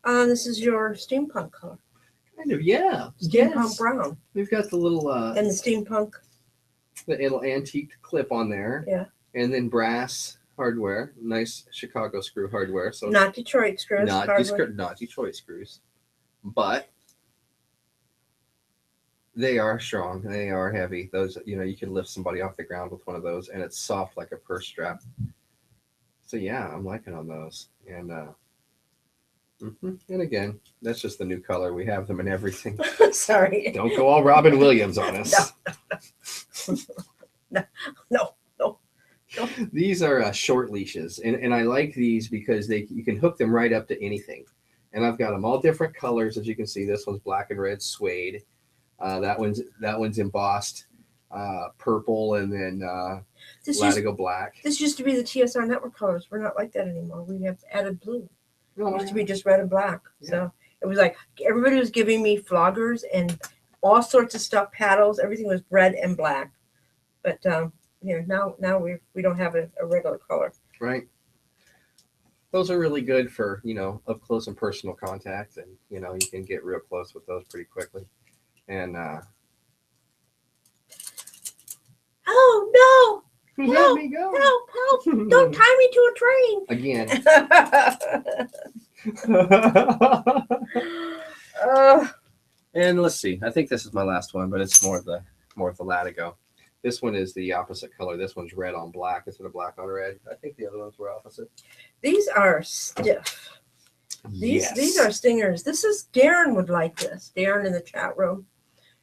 This is your steampunk color. Kind of, yeah. Steampunk brown. We've got the little and the steampunk. The little antique clip on there. Yeah. And then brass hardware, nice Chicago screw hardware. So not Detroit screws. Not Detroit screws, but they are strong. They are heavy. Those, you can lift somebody off the ground with one of those, and it's soft like a purse strap. So yeah, I'm liking on those. And and again, that's just the new color. We have them in everything. Sorry. Don't go all Robin Williams on us. No. These are short leashes, and I like these because you can hook them right up to anything. And I've got them all different colors, as you can see. This one's black and red suede. That one's embossed purple, and then Latigo black. This used to be the TSR network colors. We're not like that anymore. We have added blue. Oh, it used to be just red and black. Yeah. So it was like everybody was giving me floggers and all sorts of stuff, paddles. Everything was red and black. But now we don't have a regular color. Right. Those are really good for up close and personal contact, and you can get real close with those pretty quickly. And oh no! Let me go! Help! Don't tie me to a train again. And let's see. I think this is my last one, but it's more of the Latigo. This one is the opposite color. This one's red on black instead of black on red. I think the other ones were opposite. These are stiff. These are stingers. This is Darren would like this. Darren in the chat room,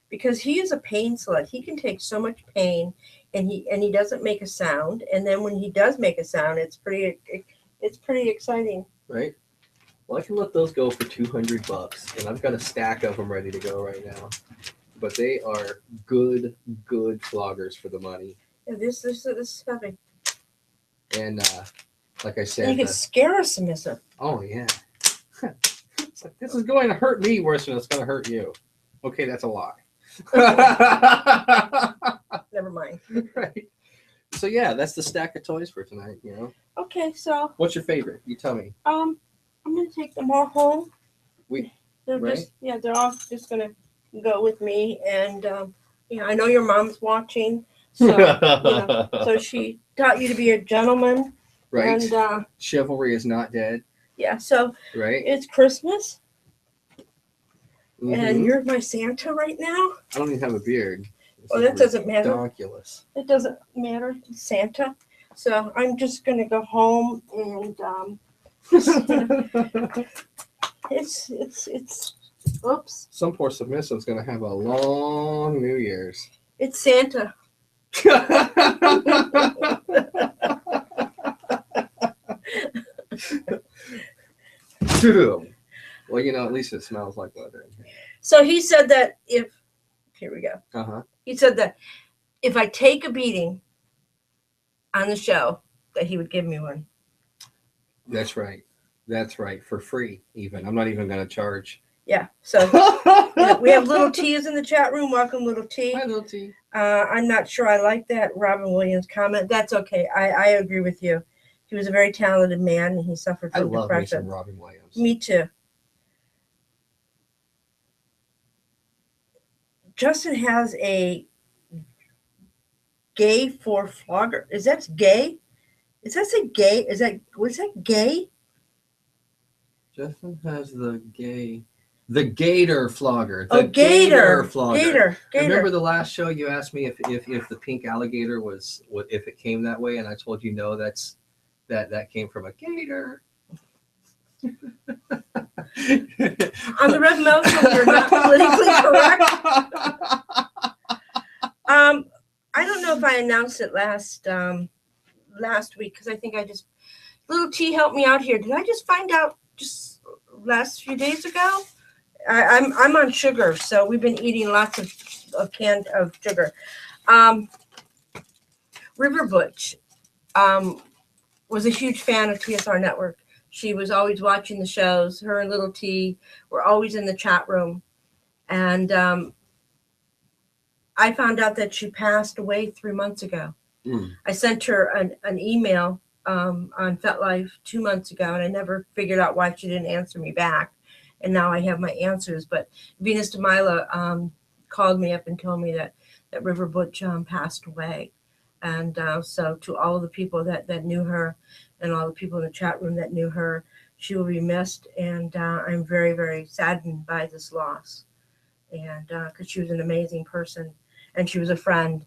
because he is a pain slut. He can take so much pain, and he doesn't make a sound. And then when he does make a sound, it's pretty exciting. Right. Well, I can let those go for $200, and I've got a stack of them ready to go right now. But they are good floggers for the money. Yeah, this is heavy. And like I said, and you can scare a submissive. Oh yeah. It's like, this is going to hurt me worse than it's going to hurt you. Okay, that's a lie. Never mind. Right. So yeah, that's the stack of toys for tonight. Okay, so what's your favorite? You tell me. I'm gonna take them all home. They're right? they're all just gonna go with me, and I know your mom's watching, so so she taught you to be a gentleman, right? And chivalry is not dead. Yeah, so right. It's Christmas, and you're my Santa right now. I don't even have a beard. Well, that doesn't matter. Ridiculous. It doesn't matter. It's Santa. So I'm just gonna go home and it's Oops. Some poor submissive's going to have a long New Year's. It's Santa. Well, you know, at least it smells like leather in here. So he said that here we go. Uh-huh. He said that if I take a beating on the show, that he would give me one. That's right. That's right. For free, even. I'm not even going to charge. Yeah. So we have Little T is in the chat room. Welcome, Little T. Hi, Little T. I'm not sure I like that Robin Williams comment. That's okay. I agree with you. He was a very talented man, and he suffered from depression. I love me some Robin Williams. Me too. Justin has a gay for Flogger. Is that gay? Is that say gay? Was that gay? Justin has the Gator Flogger. The Gator Flogger. Gator. Remember the last show you asked me if the pink alligator was, if it came that way, and I told you no, that came from a gator. On the Rev Mel Show, you're not politically correct. I don't know if I announced it last week, because I think Little T helped me out here. Did I just find out just last few days ago? I'm on sugar, so we've been eating lots of canned sugar. River Butch was a huge fan of TSR Network. She was always watching the shows. Her and Little T were always in the chat room. And I found out that she passed away 3 months ago. I sent her an email on FetLife 2 months ago, and I never figured out why she didn't answer me back. And now I have my answers. But Venus DeMila called me up and told me that River Butch passed away. And so to all of the people that knew her, and all the people in the chat room that knew her, she will be missed. And I'm very, very saddened by this loss. And because she was an amazing person, and she was a friend,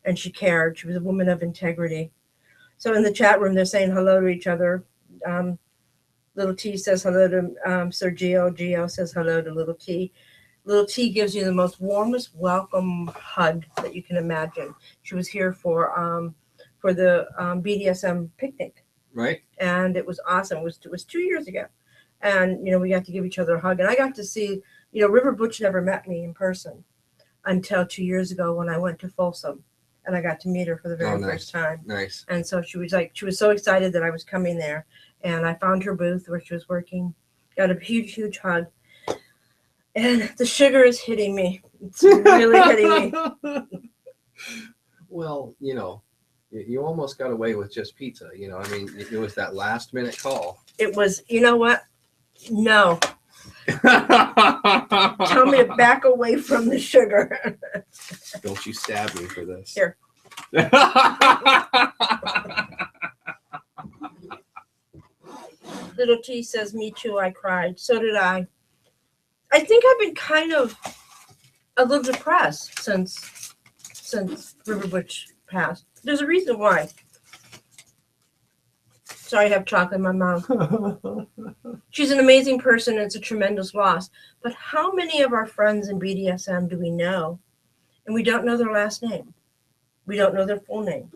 and she cared. She was a woman of integrity. So in the chat room, they're saying hello to each other. Little T says hello to Sir Geo. Geo says hello to Little T. Little T gives you the most warmest welcome hug that you can imagine. She was here for the BDSM picnic. Right. And it was awesome. It was 2 years ago. And, we got to give each other a hug. And I got to see, River Butch never met me in person until 2 years ago when I went to Folsom. And I got to meet her for the very first time. Nice. And so she was so excited that I was coming there. And I found her booth where she was working. Got a huge, huge hug. And the sugar is hitting me. It's really hitting me. Well, you almost got away with just pizza. I mean, it was that last minute call. It was, you know what? No. Tell me to back away from the sugar. Don't you stab me for this. Here. Little T says, me too, I cried. So did I. I think I've been kind of a little depressed since River Butch passed. There's a reason why. Sorry, I have chocolate in my mouth. She's an amazing person, and it's a tremendous loss. But how many of our friends in BDSM do we know? And we don't know their last name. We don't know their full name.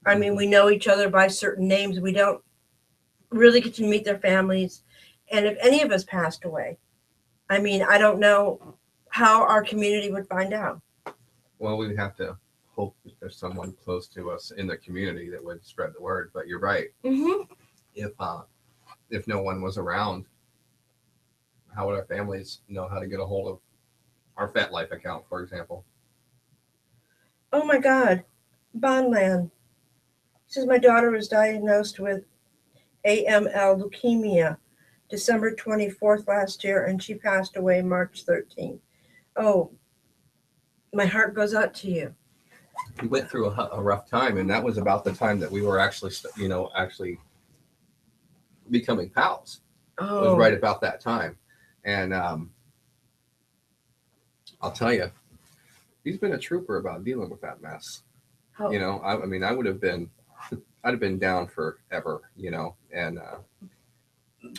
I mean, we know each other by certain names. We don't really get to meet their families. And if any of us passed away, I mean, I don't know how our community would find out. Well, we'd have to hope that there's someone close to us in the community that would spread the word. But you're right. Mm-hmm. If no one was around, how would our families know how to get a hold of our FetLife account, for example? Oh my God, Bondland. He says my daughter was diagnosed with AML leukemia December 24th last year, and she passed away March 13th. Oh, my heart goes out to you. We went through a rough time, and that was about the time that we were actually becoming pals. Oh. It was right about that time. And I'll tell you, he's been a trooper about dealing with that mess. Oh. I mean, I'd have been down forever, and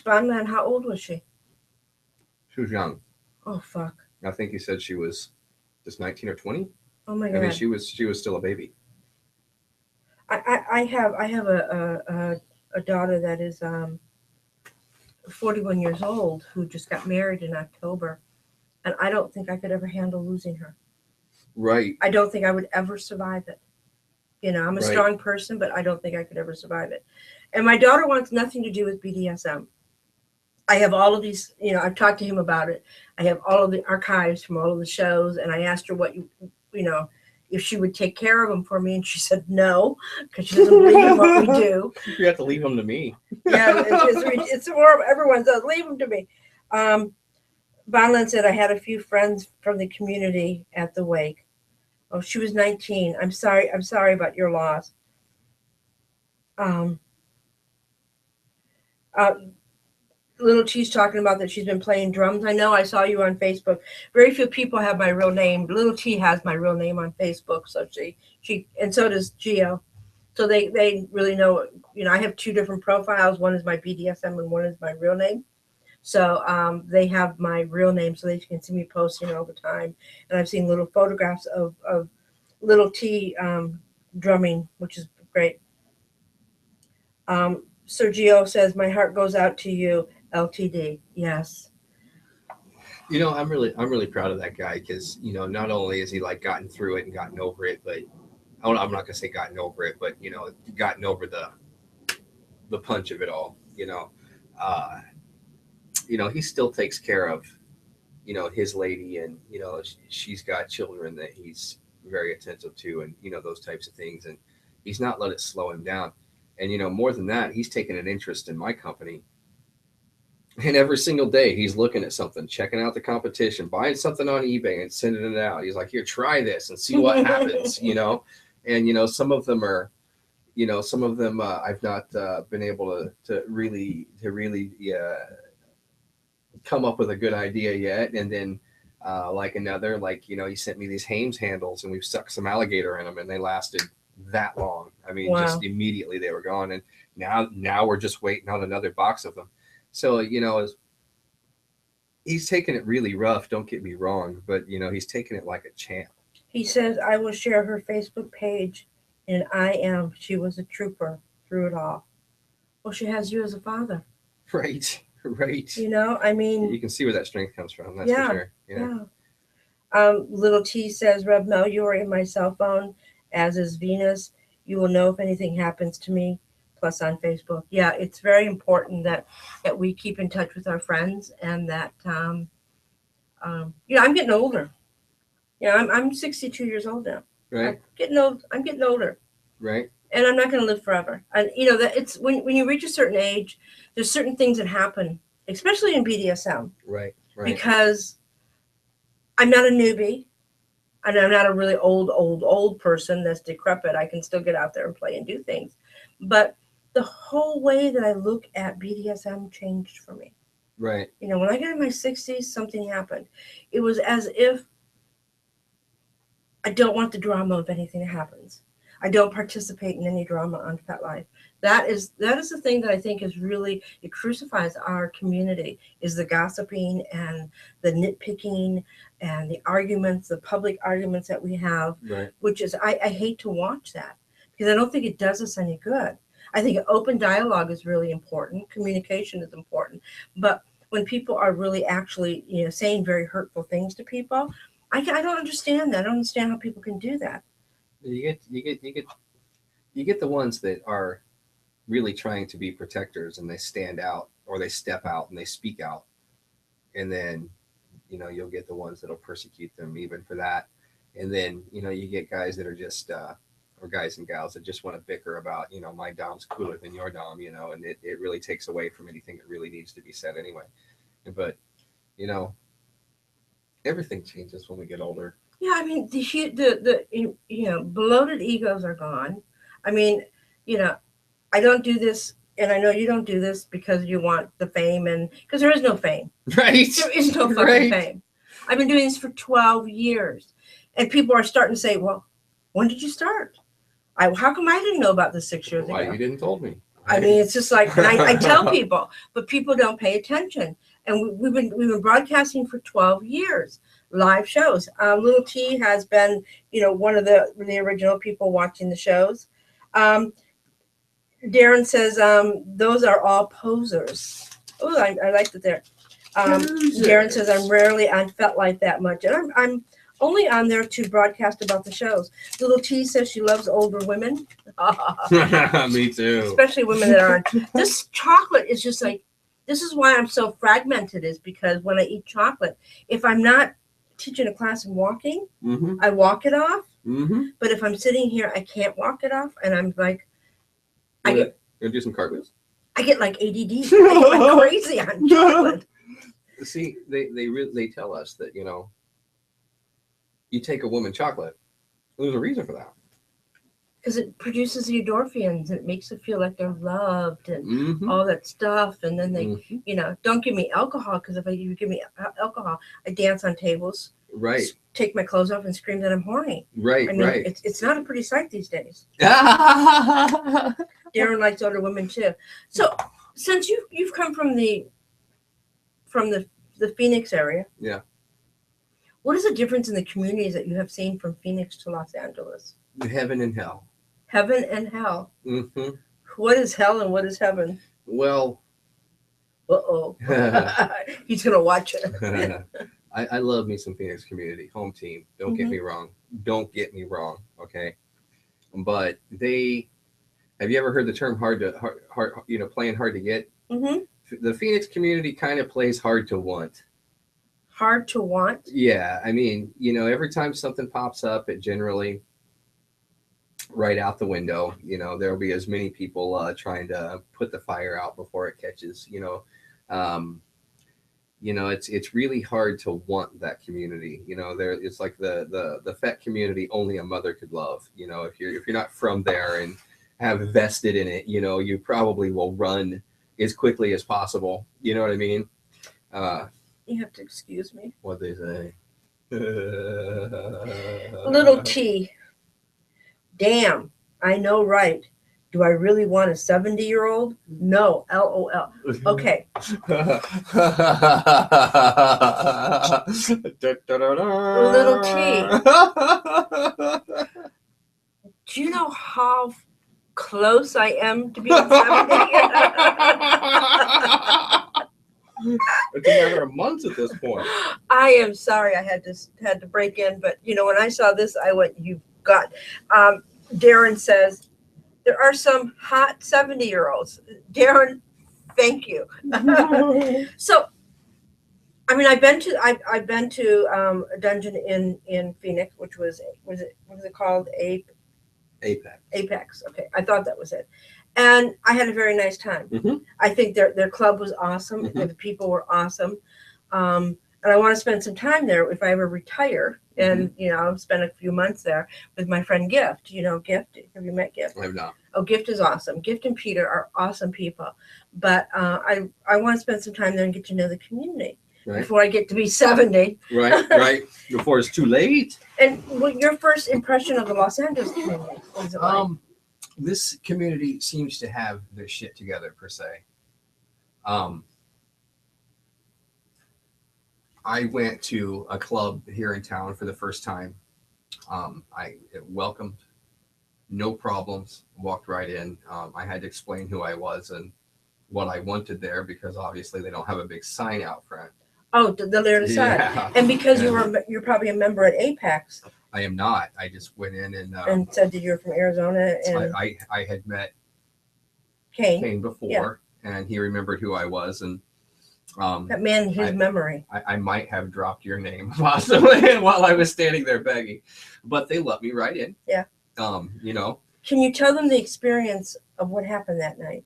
Bondland, how old was she? she was young. Oh fuck. I think he said she was just 19 or 20. Oh my I god. mean, she was still a baby. I have a daughter that is 41 years old who just got married in October, and I don't think I could ever handle losing her. Right. I don't think I would ever survive it. You know, I'm a Right. strong person, but I don't think I could ever survive it. And my daughter wants nothing to do with BDSM. I have all of these, you know, I've talked to him about it. I have all of the archives from all of the shows, and I asked her what you know, if she would take care of them for me, and she said no, because she doesn't believe in what we do. You have to leave them to me. Yeah, it's horrible. Everyone says, leave them to me. Bonland said, I had a few friends from the community at the wake. Oh, she was 19. I'm sorry about your loss. Little T's talking about that she's been playing drums. I know, I saw you on Facebook. Very few people have my real name. Little T has my real name on Facebook, so she and so does Gio. So they really know, you know, I have two different profiles. One is my BDSM and one is my real name. So they have my real name so they can see me posting all the time. And I've seen little photographs of Little T drumming, which is great. Sergio says, my heart goes out to you, LTD. Yes. You know, I'm really proud of that guy because, you know, not only has he like gotten through it and gotten over it, but I'm not gonna say gotten over it, but you know, gotten over the punch of it all. You know, he still takes care of, you know, his lady, and you know, she's got children that he's very attentive to, and you know, those types of things, and he's not let it slow him down. And you know, more than that, he's taken an interest in my company. And every single day he's looking at something, checking out the competition, buying something on eBay and sending it out. He's like, here, try this and see what happens, you know? And, you know, some of them I've not been able to really come up with a good idea yet. And then like another, like, you know, he sent me these Hames handles and we've stuck some alligator in them and they lasted that long. I mean, Wow. Just immediately they were gone. And now we're just waiting on another box of them. So, you know, he's taking it really rough, don't get me wrong, but, you know, he's taking it like a champ. He says, I will share her Facebook page, and she was a trooper through it all. Well, she has you as a father. Right. You know, I mean. You can see where that strength comes from, that's for sure. Yeah. Little T says, Rev Mel, you are in my cell phone, as is Venus. You will know if anything happens to me. Plus on Facebook. Yeah, it's very important that we keep in touch with our friends, and that you know, I'm getting older. You know, I'm 62 years old now. Right. I'm getting older. Right. And I'm not going to live forever. And you know that it's when you reach a certain age, there's certain things that happen, especially in BDSM. Right. Because I'm not a newbie, and I'm not a really old person that's decrepit. I can still get out there and play and do things, but the whole way that I look at BDSM changed for me. Right. You know, when I got in my 60s, something happened. It was as if I don't want the drama of anything that happens. I don't participate in any drama on FetLife. That is the thing that I think is really, it crucifies our community, is the gossiping and the nitpicking and the arguments, the public arguments that we have, right. Which is, I hate to watch that because I don't think it does us any good. I think open dialogue is really important. Communication is important. But when people are really actually, you know, saying very hurtful things to people, I don't understand that. I don't understand how people can do that. You get the ones that are really trying to be protectors, and they stand out or they step out and they speak out. And then, you know, you'll get the ones that'll persecute them even for that. And then, you know, you get guys that are just or guys and gals that just want to bicker about, you know, my dom's cooler than your dom, you know, and it really takes away from anything that really needs to be said anyway. But, you know, everything changes when we get older. Yeah, I mean, the you know, bloated egos are gone. I mean, you know, I don't do this, and I know you don't do this because you want the fame, and because there is no fame. Right. There is no fucking fame. I've been doing this for 12 years, and people are starting to say, well, when did you start? How come I didn't know about this 6 years ago? Why you didn't told me? I mean, it's just like, and I tell people, but people don't pay attention. and we've been broadcasting for 12 years, live shows. Little T has been, one of the original people watching the shows. Darren says, those are all posers. Oh, I liked it there. Darren says, I'm rarely on FetLife that much. And I'm only on there to broadcast about the shows. Little T says she loves older women. Me too. Especially women that aren't. This chocolate is just like, this is why I'm so fragmented, is because when I eat chocolate, if I'm not teaching a class and walking, I walk it off. But if I'm sitting here, I can't walk it off. And I'm like, You do some cartwheels? I get like ADD. I get like crazy on chocolate. See, they tell us that, you take a woman chocolate. There's a reason for that. Because it produces the endorphins and it makes them feel like they're loved and all that stuff. And then they, don't give me alcohol, because if you give me alcohol, I dance on tables. Right. Take my clothes off and scream that I'm horny. Right. I mean, right. It's not a pretty sight these days. Darren likes older women too. So since you've come from the Phoenix area. Yeah. What is the difference in the communities that you have seen from Phoenix to Los Angeles? Heaven and hell. Heaven and hell. What is hell and what is heaven? Well. He's gonna watch it. I love me some Phoenix community, home team. Don't get me wrong. Don't get me wrong. Okay. But have you ever heard the term playing hard to get? The Phoenix community kind of plays hard to want. Hard to want? Yeah. I mean, every time something pops up, it generally right out the window, there'll be as many people trying to put the fire out before it catches, it's really hard to want that community. It's like the fet community only a mother could love. If you're not from there and have vested in it, you probably will run as quickly as possible. You know what I mean? You have to excuse me. What they say. Little T. Damn, I know, right? Do I really want a 70-year-old? No, LOL. Okay. Little T. Do you know how close I am to being 70? It's a matter of months at this point. I am sorry I had to break in, but when I saw this, I went, you've got. Darren says, there are some hot 70-year-olds. Darren, thank you. So, I mean, I've been to a dungeon in Phoenix, which was it called? Apex. Okay, I thought that was it, and I had a very nice time. I think their club was awesome. The people were awesome, and I want to spend some time there if I ever retire. And I'll spend a few months there with my friend Gift. Gift? Have you met Gift? I have not. Oh, Gift is awesome. Gift and Peter are awesome people. But I want to spend some time there and get to know the community before I get to be 70. Right. Before it's too late. And your first impression of the Los Angeles community? What is it like? This community seems to have their shit together, per se. I went to a club here in town for the first time. I welcomed, no problems, walked right in. I had to explain who I was and what I wanted there, because obviously they don't have a big sign out front. Oh, they're there to sign. Yeah. And because you're probably a member at Apex. I am not. I just went in and said that you're from Arizona. And I had met Kane before, and he remembered who I was, and that man, his memory. I might have dropped your name possibly while I was standing there begging, but they let me right in. Yeah. Can you tell them the experience of what happened that night?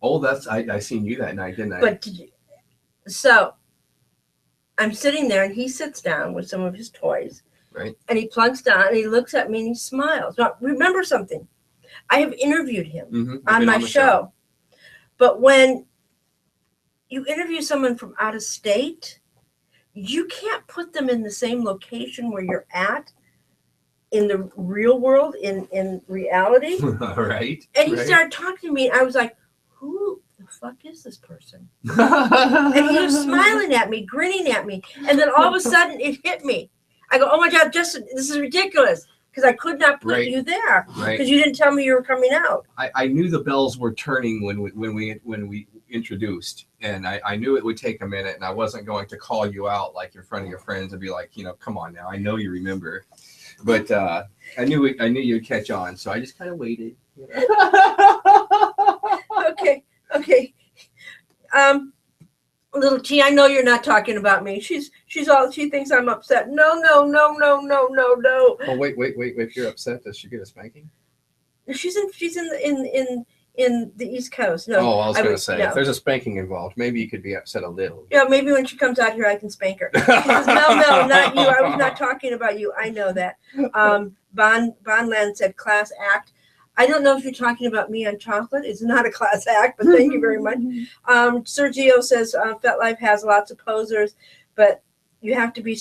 Oh, I seen you that night, didn't I? But so I'm sitting there and he sits down with some of his toys. Right. And he plunks down and he looks at me and he smiles. Now, remember something. I have interviewed him on my show. But when you interview someone from out of state, you can't put them in the same location where you're at in the real world, in reality. Right. And he started talking to me, and I was like, who the fuck is this person? And he was smiling at me, grinning at me. And then all of a sudden it hit me. I go, oh my God, Justin, this is ridiculous. Because I could not put you there. Because you didn't tell me you were coming out. I knew the bells were turning when we introduced. And I knew it would take a minute. And I wasn't going to call you out like in front of your friends and be like, come on now. I know you remember. But I knew you'd catch on. So I just kind of waited. Okay. Little T, I know you're not talking about me. She thinks I'm upset. No. Oh wait. If you're upset, does she get a spanking? She's in the East Coast. No. Oh, I was gonna say, if there's a spanking involved, maybe you could be upset a little. Yeah, maybe when she comes out here, I can spank her. She says, no, not you. I was not talking about you. I know that. Bondland said class act. I don't know if you're talking about me on chocolate. It's not a class act, but thank you very much. Sergio says FetLife has lots of posers, but you have to be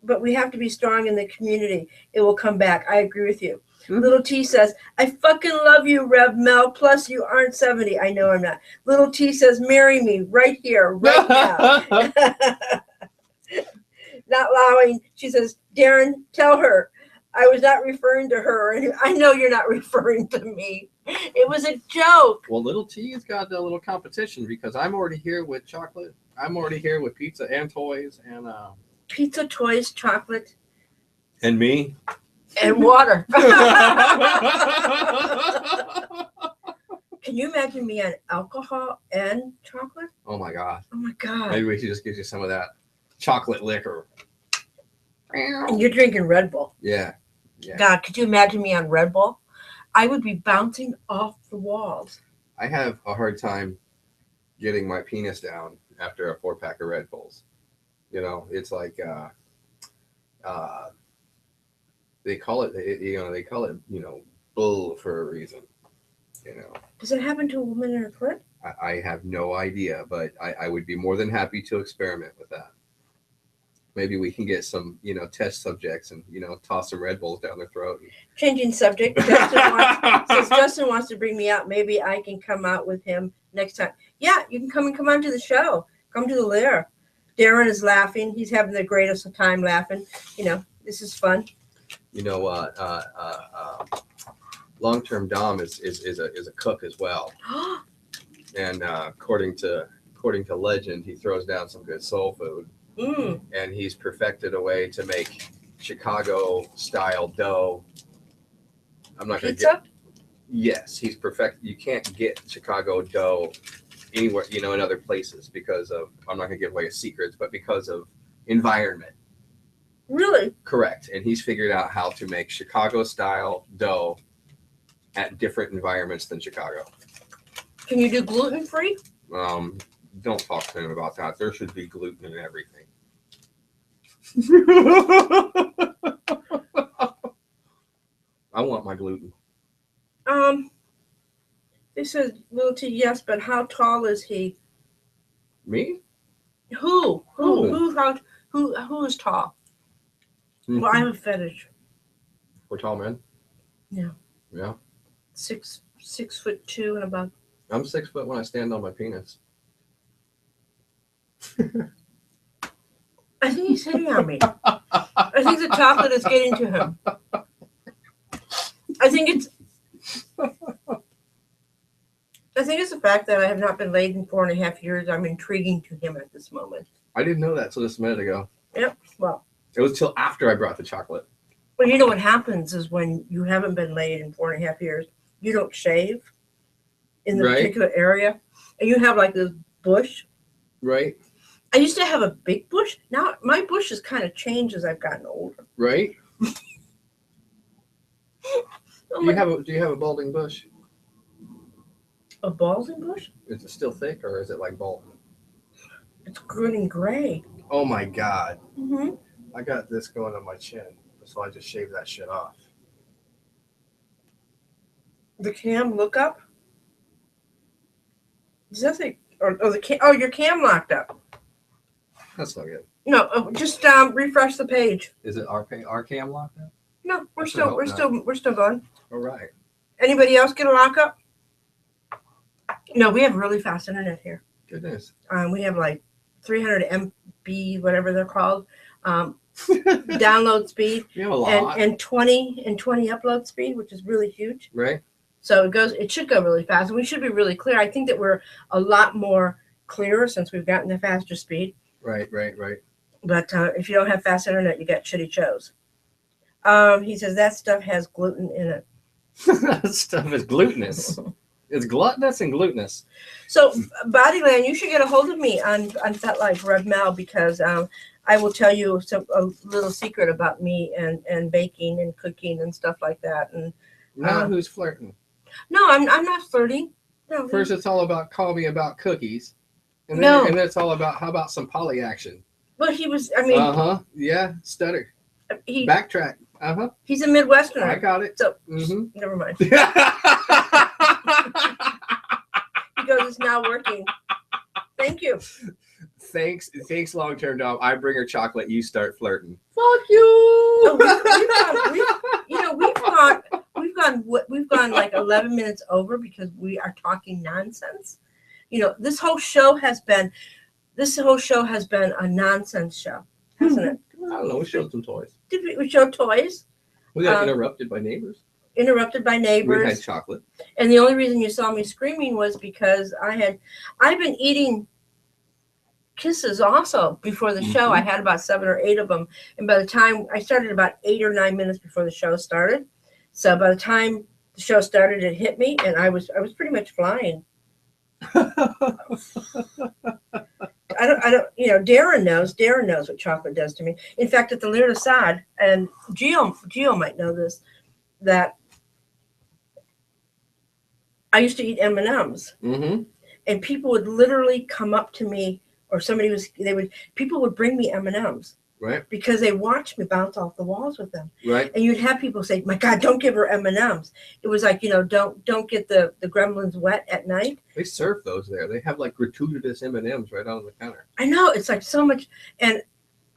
but we have to be strong in the community. It will come back. I agree with you. Little T says, I fucking love you, Rev Mel. Plus, you aren't 70. I know I'm not. Little T says, marry me right here, right now. Not allowing. She says, Darren, tell her. I was not referring to her. I know you're not referring to me. It was a joke. Well, Little T's got a little competition because I'm already here with chocolate. I'm already here with pizza and toys and pizza, toys, chocolate, and me and water. Can you imagine me on alcohol and chocolate? Oh my God. Oh my God. Maybe we should just get you some of that chocolate liquor. And you're drinking Red Bull. Yeah. God, could you imagine me on Red Bull? I would be bouncing off the walls. I have a hard time getting my penis down after a 4-pack of Red Bulls. It's like they call it bull for a reason. Does it happen to a woman in her clit? I have no idea, but I would be more than happy to experiment with that. Maybe we can get some, test subjects and, toss some Red Bulls down their throat. Changing subject. Justin wants to bring me out. Maybe I can come out with him next time. Yeah, you can come on to the show. Come to the lair. Darren is laughing. He's having the greatest time laughing. This is fun. Long-term Dom is a cook as well. And according to legend, he throws down some good soul food. And he's perfected a way to make Chicago-style dough. I'm not going to get. Yes, he's perfect. You can't get Chicago dough anywhere, in other places because of. I'm not going to give away his secrets, but because of environment. Really? Correct. And he's figured out how to make Chicago-style dough at different environments than Chicago. Can you do gluten-free? Don't talk to him about that. There should be gluten in everything. I want my gluten. They said Little T, yes, but how tall is he? Me? Who is tall? Well, I have a fetish. For tall men? Yeah. Yeah. 6'2" and above. I'm 6 foot when I stand on my penis. I think he's hitting on me. I think the chocolate is getting to him. I think it's the fact that I have not been laid in 4.5 years. I'm intriguing to him at this moment. I didn't know that till just a minute ago. Yep. Well, it was till after I brought the chocolate. Well, you know what happens is when you haven't been laid in 4.5 years, you don't shave in the particular area, and you have like this bush. Right. I used to have a big bush. Now my bush has kind of changed as I've gotten older. Right. Do you have a balding bush? A balding bush? Is it still thick or is it like balding? It's green and gray. Oh my God. Mm-hmm. I got this going on my chin, so I just shaved that shit off. The cam look up? Does that say? Oh, your cam locked up. That's not good. No, just refresh the page. Is it our cam locked up? No, we're still going. All right. Anybody else get a lockup? No, we have really fast internet here. Goodness. We have like 300 MB, whatever they're called, download speed, You have a lot. and 20 upload speed, which is really huge. Right. So it should go really fast, and we should be really clear. I think that we're a lot more clearer since we've gotten the faster speed. Right. But if you don't have fast internet, you get shitty shows. He says that stuff has gluten in it. That stuff is glutinous. It's gluttonous and glutinous. So, Bodyland, you should get a hold of me on FetLife Rev Mel, because I will tell you a little secret about me and baking and cooking and stuff like that. And Now who's flirting? no, I'm not flirting. No. First, it's all about call me about cookies, and No. then it's all about how about some poly action. Well, he was. I mean, Yeah, stutter. he Backtrack. he's a Midwesterner. I got it. So never mind. He goes, it's now working. Thank you. Thanks, long term dog. I bring her chocolate. You start flirting. Fuck you. We've gone like 11 minutes over because we are talking nonsense. You know, this whole show has been a nonsense show, hasn't it? I don't know. We showed some toys. Did we show toys? We got interrupted by neighbors. We had chocolate. And the only reason you saw me screaming was because I've been eating kisses also before the show. I had about 7 or 8 of them, and by the time I started, about 8 or 9 minutes before the show started. So by the time the show started, it hit me, and I was pretty much flying. I don't. You know, Darren knows what chocolate does to me. In fact, at the Lear Assad, and Gio might know this, that I used to eat M&Ms, and people would literally come up to me, or people would bring me M&Ms, right? Because they watched me bounce off the walls with them, right? And you'd have people say, "My God, don't give her M&Ms." It was like, you know, don't get the gremlins wet at night. They serve those there. They have like gratuitous M&Ms right on the counter. I know, it's like so much, and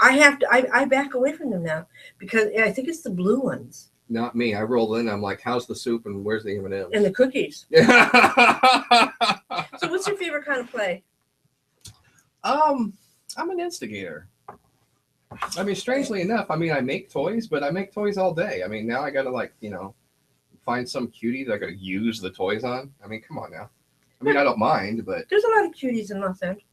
I back away from them now because I think it's the blue ones. Not me. I roll in. I'm like, "How's the soup and where's the M&Ms?" And the cookies. So, what's your favorite kind of play? I'm an instigator. I mean, strangely enough, I mean, I make toys, but I make toys all day. I mean, now I got to, like, you know, find some cutie that I got to use the toys on. I mean, come on now. I mean, I don't mind, but there's a lot of cuties in Los Angeles.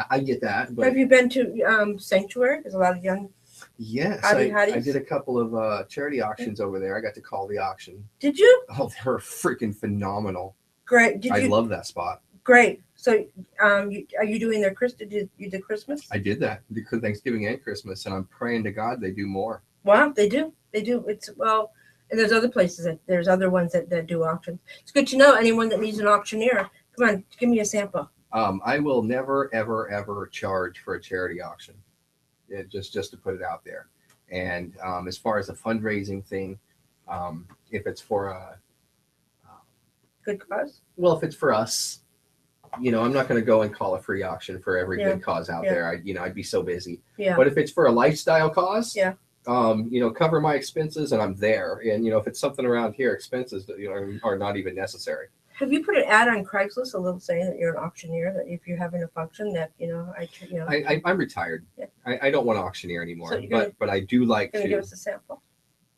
I get that. But have you been to Sanctuary? There's a lot of young. Yes, I did a couple of charity auctions over there. I got to call the auction. Did you? Oh, they were freaking phenomenal. Great. I love that spot. Great. So, are you doing their Christmas? You did Christmas? I did that. Did Thanksgiving and Christmas, and I'm praying to God they do more. Wow, they do. They do. It's well, and there's other places there's other ones that do auctions. It's good to know. Anyone that needs an auctioneer, come on, give me a sample. I will never, ever, ever charge for a charity auction. Just to put it out there. And as far as a fundraising thing, if it's for a good cause, well, if it's for us, you know, I'm not going to go and call a free auction for every good cause out there. I'd be so busy. Yeah. But if it's for a lifestyle cause, you know, cover my expenses and I'm there. And you know, if it's something around here, expenses that are not even necessary. Have you put an ad on Craigslist, a little saying that you're an auctioneer, that if you're having a function, that I'm retired. Yeah. I don't want to auctioneer anymore, so but I do like to. Give us a sample.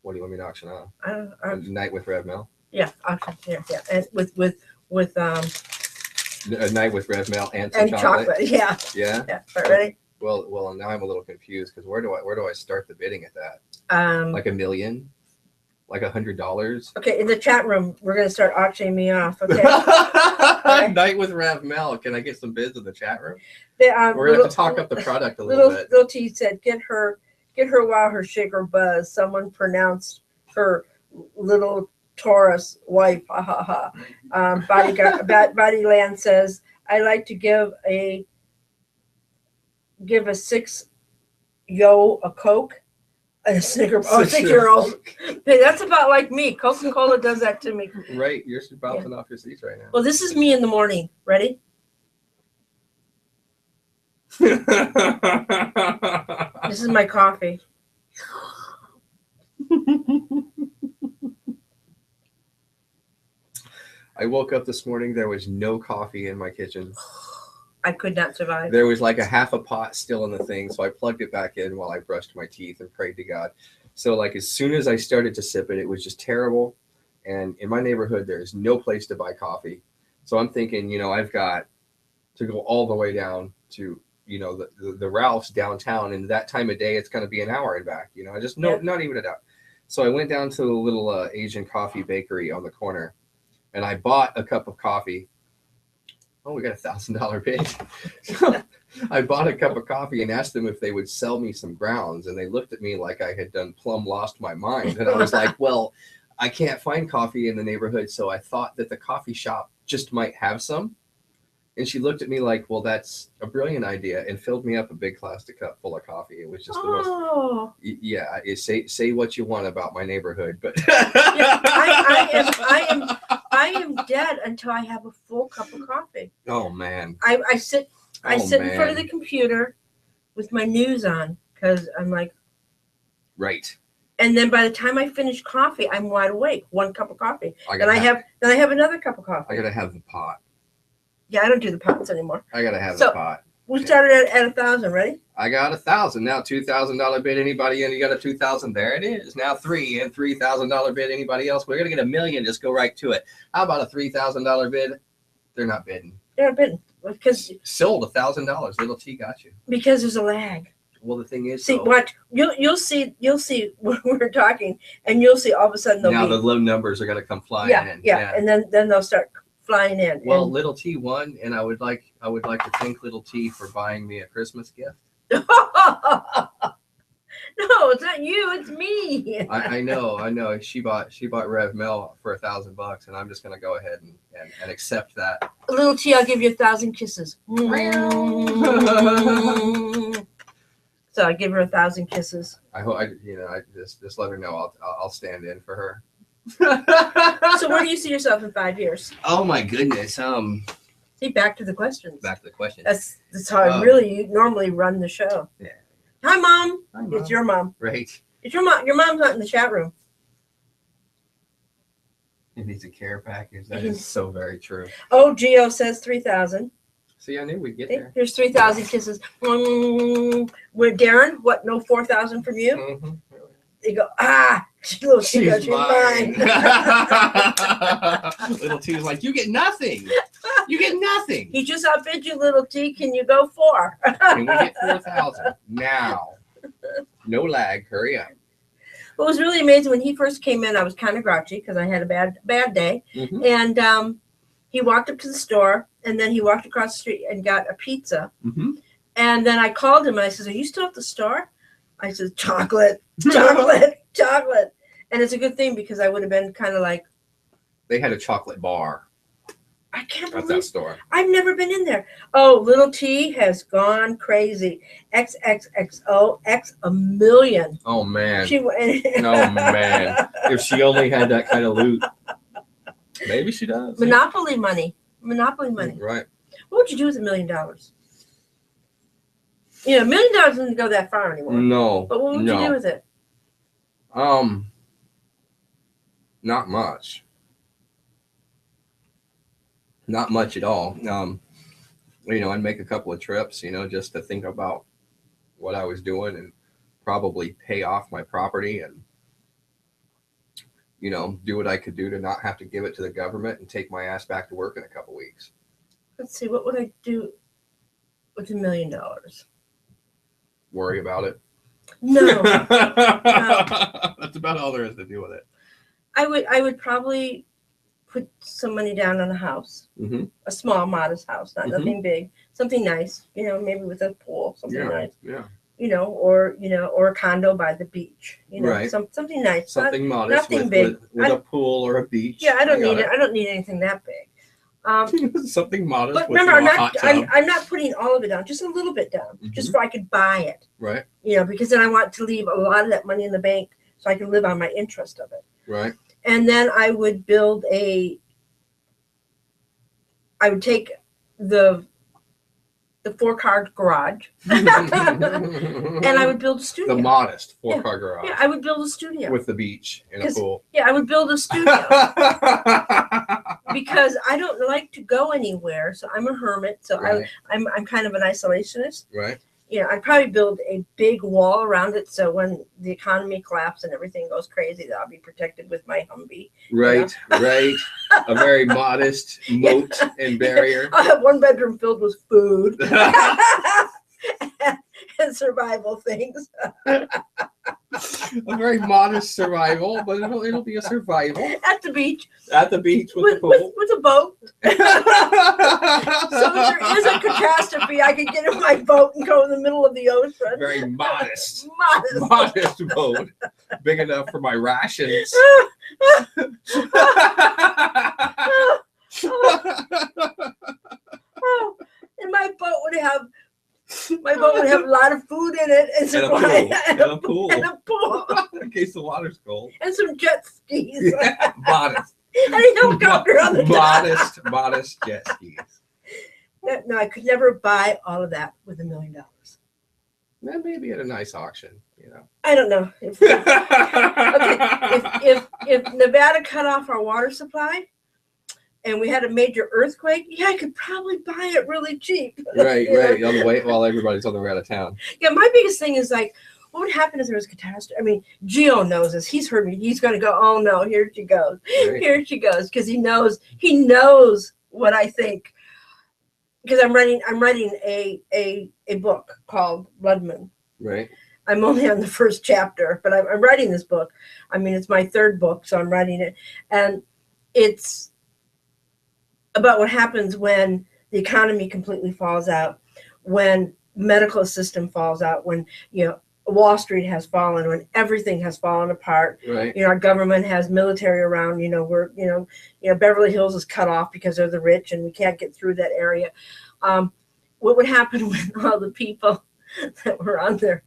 What do you want me to auction on? I don't know. Night with Rev Mel. Yeah, auctioneer. Yeah, and with a night with Rev Mel and some chocolate. Yeah. Yeah. Yeah. All right, ready? Well, now I'm a little confused because where do I start the bidding at that? Like $1 million. Like $100. Okay, in the chat room, we're gonna start auctioning me off. Okay. Okay. Night with Rev Mel. Can I get some bids in the chat room? We're gonna have to talk up the product a little bit. Little T said, "Get her while her sugar buzz." Someone pronounced her little Taurus wife. Ha ha ha. Bodyland says, "I like to give a 6 a Coke." A Snicker, 6-year-old. Hey, that's about like me. Coca-Cola does that to me. Right, you're bouncing off your seats right now. Well, this is me in the morning. Ready? This is my coffee. I woke up this morning. There was no coffee in my kitchen. I could not survive. There was like a half a pot still in the thing, so I plugged it back in while I brushed my teeth and prayed to God. So like as soon as I started to sip it, it was just terrible. And in my neighborhood, there is no place to buy coffee. So I'm thinking, you know, I've got to go all the way down to, you know, the Ralph's downtown, and that time of day it's going to be an hour and back. You know, I just not even a doubt. So I went down to the little Asian coffee bakery on the corner, and I bought a cup of coffee. Oh, we got $1,000 bid. So I bought a cup of coffee and asked them if they would sell me some grounds, and they looked at me like I had done plumb lost my mind. And I was like, well, I can't find coffee in the neighborhood, so I thought that the coffee shop just might have some. And she looked at me like, well, that's a brilliant idea, and filled me up a big plastic cup full of coffee. It was just the most, yeah, say what you want about my neighborhood, but yeah, I am dead until I have a full cup of coffee. Oh man. I sit in front of the computer with my news on because I'm like, right. And then by the time I finish coffee, I'm wide awake. One cup of coffee. Then I have another cup of coffee. I gotta have the pot. Yeah, I don't do the pots anymore. I gotta have the pot. We started at 1,000. Ready? I got 1,000 now. $2,000 bid. Anybody in? You got a 2,000? There it is. Now $3 and $3,000 bid. Anybody else? We're gonna get $1 million. Just go right to it. How about a $3,000 bid? They're not bidding. They're not bidding because sold $1,000. Little T got you. Because there's a lag. Well, the thing is, see what you'll see when we're talking, and you'll see all of a sudden now the low numbers are gonna come flying in. Yeah, and then they'll start flying in. Well, Little T won, and I would like to thank Little T for buying me a Christmas gift. No, it's not you, it's me. I know. She bought Rev Mel for $1,000, and I'm just gonna go ahead and accept that. Little T, I'll give you 1,000 kisses. So I give her 1,000 kisses. I hope I just let her know I'll stand in for her. So where do you see yourself in 5 years? Oh my goodness. See, back to the questions. Back to the questions. That's how I really normally run the show. Yeah. Hi, Mom. Hi, Mom. It's your mom. Right. It's your mom. Your mom's not in the chat room. It needs a care package. That is so very true. Oh, Gio says 3,000. See, I knew we'd get there. There's 3,000 kisses. With Darren, what? No 4,000 from you? Mm-hmm. You go, she's mine. Little T's like, you get nothing. You get nothing. He just outbid you, Little T. Can you go 4? Can we get 4,000 now? No lag. Hurry up. What was really amazing when he first came in, I was kind of grouchy because I had a bad day, and he walked up to the store, and then he walked across the street and got a pizza, and then I called him and I said, "Are you still at the store?" I said, chocolate, chocolate. And it's a good thing because I would have been kind of like. They had a chocolate bar. I can't believe. At that store. I've never been in there. Oh, Little T has gone crazy. XXXO, X a million. Oh, man. Oh, man. If she only had that kind of loot. Maybe she does. Monopoly money. Right. What would you do with $1 million? You know, $1 million doesn't go that far anymore. No. But what would you do with it? Not much. Not much at all. I'd make a couple of trips, just to think about what I was doing and probably pay off my property and, do what I could do to not have to give it to the government and take my ass back to work in a couple weeks. Let's see, what would I do with $1 million? Worry about it? No. That's about all there is to do with it. I would probably put some money down on a house, a small, modest house, nothing big, something nice, maybe with a pool, something nice. Yeah. Or a condo by the beach, right. Something nice, something modest, nothing big, with a pool or a beach. Yeah, I don't need it. I don't need anything that big. Something modest. But remember, I'm not putting all of it down, just a little bit down, just so I could buy it. Right. Because then I want to leave a lot of that money in the bank so I can live on my interest of it. Right. And then I would build I would take the 4-car garage and I would build a studio. The modest 4-car garage. Yeah, I would build a studio. With the beach and a pool. Yeah, I would build a studio. because I don't like to go anywhere. So I'm a hermit. So Right. I'm kind of an isolationist. Right. You know, I'd probably build a big wall around it, so when the economy collapses and everything goes crazy, that I'll be protected with my Humvee. Right. Right. A very modest moat and barrier. I'll have one bedroom filled with food and survival things. A very modest survival, but it'll be a survival At the beach. at the beach with the pool. With a boat. So if there is a catastrophe, I could get in my boat and go in the middle of the ocean. Very modest. Modest. Modest boat. Big enough for my rations. Oh, and my boat would have a lot of food in it and And a pool. and a pool In case the water's cold. and some jet skis Yeah, modest. and a helicopter on the top. Modest jet skis. No, I could never buy all of that with $1 million. Then maybe at a nice auction, I don't know. If Nevada cut off our water supply and we had a major earthquake, yeah, I could probably buy it really cheap. Right, You know? right. On the way while everybody's on the way out of town. Yeah, my biggest thing is like, what would happen if there was a catastrophe? I mean, Gio knows this. He's heard me. He's going to go, oh no, here she goes. Right. Here she goes. Because he knows what I think. Because I'm writing a book called Blood Moon. Right. I'm only on the first chapter, but I'm writing this book. I mean, it's my third book, so I'm writing it. And it's about what happens when the economy completely falls out, when medical system falls out, when, Wall Street has fallen, when everything has fallen apart. Right. Our government has military around, Beverly Hills is cut off because they're the rich and we can't get through that area. What would happen when all the people that were on their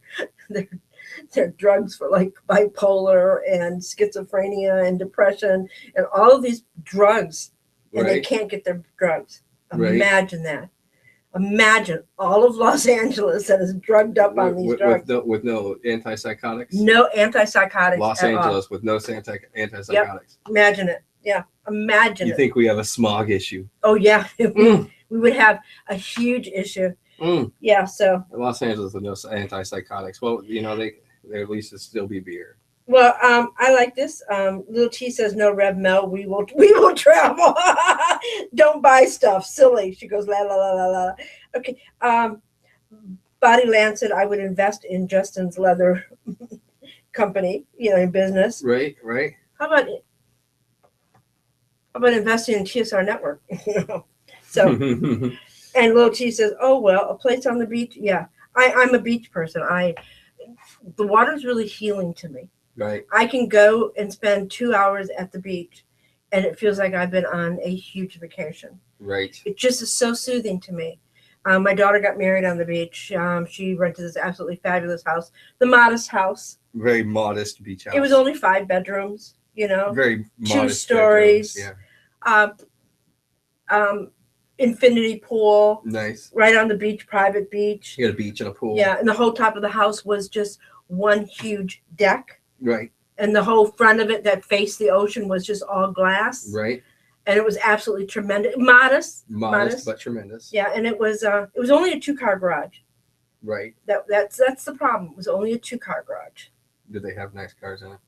drugs for like bipolar and schizophrenia and depression and all of these drugs, and they can't get their drugs. Imagine that. Imagine all of Los Angeles that is drugged up on these drugs. With no antipsychotics? No antipsychotics. Los Angeles with no antipsychotics. Yep. Imagine it. Yeah. Imagine it. You think we have a smog issue? Oh, yeah. We would have a huge issue. Yeah, so. Los Angeles with no antipsychotics. Well, they at least it'd still be beer. Well, I like this. Little T says, no, Rev Mel, we will travel. Don't buy stuff. Silly. She goes, la, la, la, la, la. Okay. Body Land said, I would invest in Justin's leather company, in business. Right. How about investing in TSR Network? So, and Little T says, oh, well, a place on the beach. Yeah, I'm a beach person. The water's really healing to me. Right. I can go and spend 2 hours at the beach and it feels like I've been on a huge vacation. Right. It just is so soothing to me. My daughter got married on the beach. She rented this absolutely fabulous house, the modest house. Very modest beach house. It was only 5 bedrooms, Very modest 2 stories. Bedrooms, yeah. Infinity pool. Nice. Right on the beach, private beach. You got a beach and a pool. Yeah, and the whole top of the house was just one huge deck. Right. And the whole front of it that faced the ocean was just all glass. Right. And it was absolutely tremendous. Modest, but tremendous. Yeah, and it was only a 2-car garage. Right. That's the problem. It was only a 2-car garage. Did they have nice cars in it?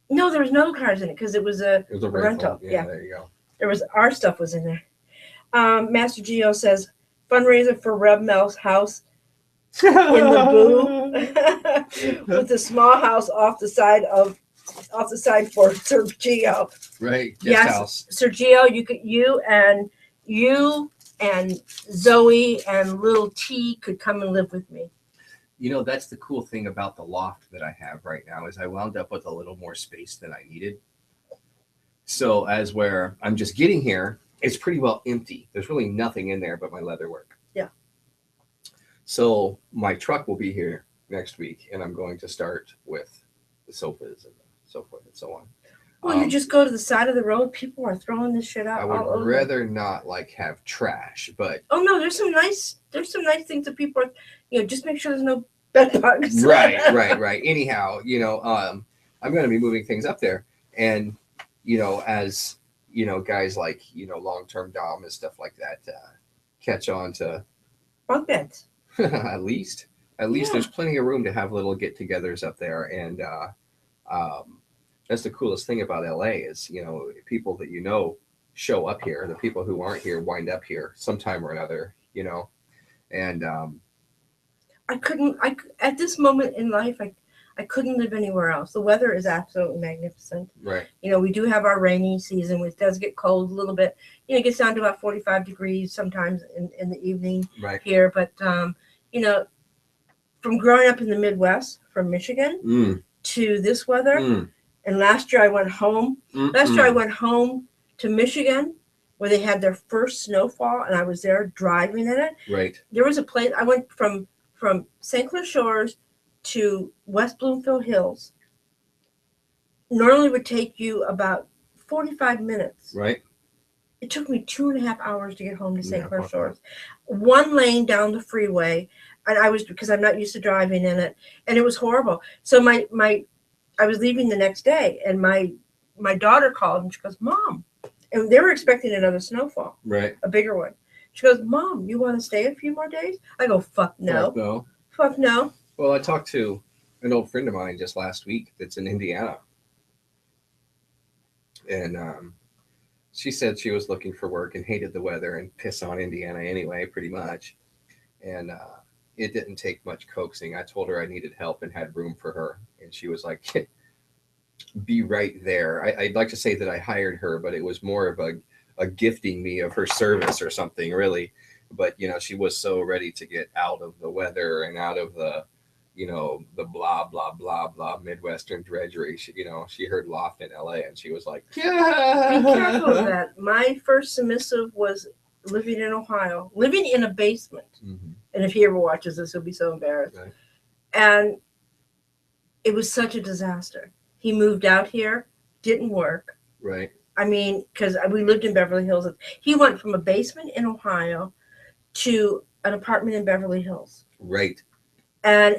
No, there was no cars in it because it was a rental. Yeah, there you go. Our stuff was in there. Master Geo says fundraiser for Rev Mel's house in the boo with a small house off the side for Sergio. Right. Yes, house. Sergio, you and Zoe and little T could come and live with me. That's the cool thing about the loft that I have right now is I wound up with a little more space than I needed. So as where I'm just getting here, it's pretty well empty. There's really nothing in there but my leather work. Yeah. So my truck will be here next week, and I'm going to start with the sofas and so forth and so on. Well, you just go to the side of the road. People are throwing this shit out. I would rather not have trash, but oh no, there's some nice things that people are. Just make sure there's no bed bugs. Right. Anyhow, I'm going to be moving things up there, and as you know, guys like, you know, long-term dom and stuff like that catch on to Bunk beds. at least there's plenty of room to have little get-togethers up there. And that's the coolest thing about LA is, you know, people that you know show up here. The people who aren't here wind up here sometime or another, you know. And at this moment in life, I couldn't live anywhere else. The weather is absolutely magnificent. right. You know, we do have our rainy season, which does get cold a little bit. You know, it gets down to about 45 degrees sometimes in the evening Right. here. But, you know, from growing up in the Midwest, from Michigan to this weather, and last year I went home. Last year I went home to Michigan where they had their first snowfall, and I was there driving in it. Right. There was a place, I went from St. Clair Shores to West Bloomfield Hills. Normally would take you about 45 minutes. Right. It took me 2.5 hours to get home to St. Clair Shores. One lane down the freeway, and because I'm not used to driving in it, and it was horrible. So I was leaving the next day, and my daughter called, and she goes, "Mom," and they were expecting another snowfall, Right. a bigger one. She goes, "Mom, you want to stay a few more days?" I go, "Fuck no." Fuck no. Fuck no. Well, I talked to an old friend of mine just last week that's in Indiana. And she said she was looking for work and hated the weather and piss on Indiana anyway, pretty much. And it didn't take much coaxing. I told her I needed help and had room for her. And she was like, be right there. I'd like to say that I hired her, but it was more of a gifting me of her service or something, really. But, you know, she was so ready to get out of the weather and out of the, you know, the blah, blah, blah, blah, Midwestern drudgery. She heard Loft in LA and she was like, yeah. Be careful of that. My first submissive was living in Ohio, living in a basement. And if he ever watches this, he'll be so embarrassed. Right. And it was such a disaster. He moved out here, didn't work. Right. I mean, because we lived in Beverly Hills. He went from a basement in Ohio to an apartment in Beverly Hills. Right. And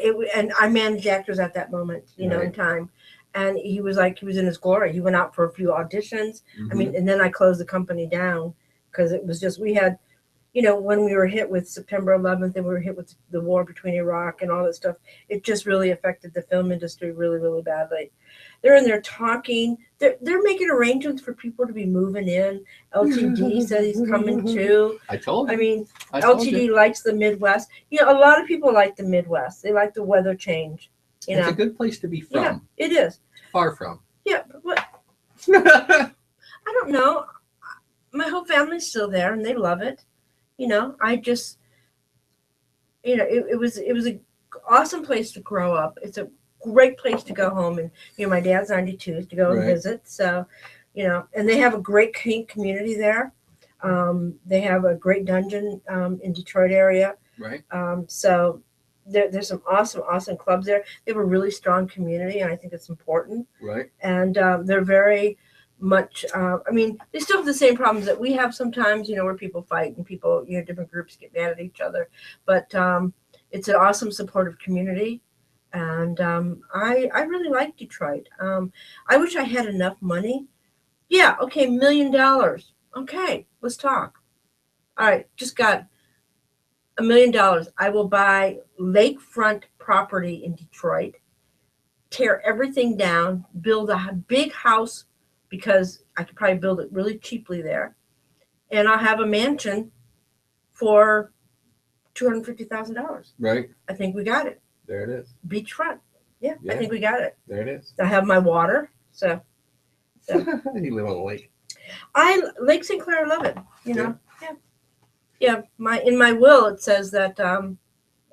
I managed actors at that moment, you know, in time. And he was in his glory. He went out for a few auditions. I mean, and then I closed the company down because it was just, we had, you know, when we were hit with September 11th and we were hit with the war between Iraq and all that stuff, it just really affected the film industry really, really badly. They're in there talking. They're making arrangements for people to be moving in. LTD said he's coming too. I told you. I mean, LTD likes the Midwest. You know, a lot of people like the Midwest. They like the weather change. You know, it's a good place to be from. Yeah, it is. Far from. Yeah, but I don't know. My whole family's still there, and they love it. You know, I just, you know, it was an awesome place to grow up. It's a great place to go home, and you know, my dad's 92 to go and visit. So, you know, and they have a great community there. They have a great dungeon in Detroit area. Right. So there's some awesome clubs there. They have a really strong community, and I think it's important. Right. And they're very much, I mean, they still have the same problems that we have sometimes, you know, where people fight and people, you know, different groups get mad at each other. But it's an awesome supportive community. And I really like Detroit. I wish I had enough money. Yeah, okay, $1 million. Okay, let's talk. All right, just got $1 million. I will buy lakefront property in Detroit, tear everything down, build a big house because I could probably build it really cheaply there. And I'll have a mansion for $250,000. Right. I think we got it. There it is. Beachfront. Yeah, I think we got it. There it is. I have my water. So. You live on the lake. Lake St. Clair, I love it. You know? Yeah. In my will, it says that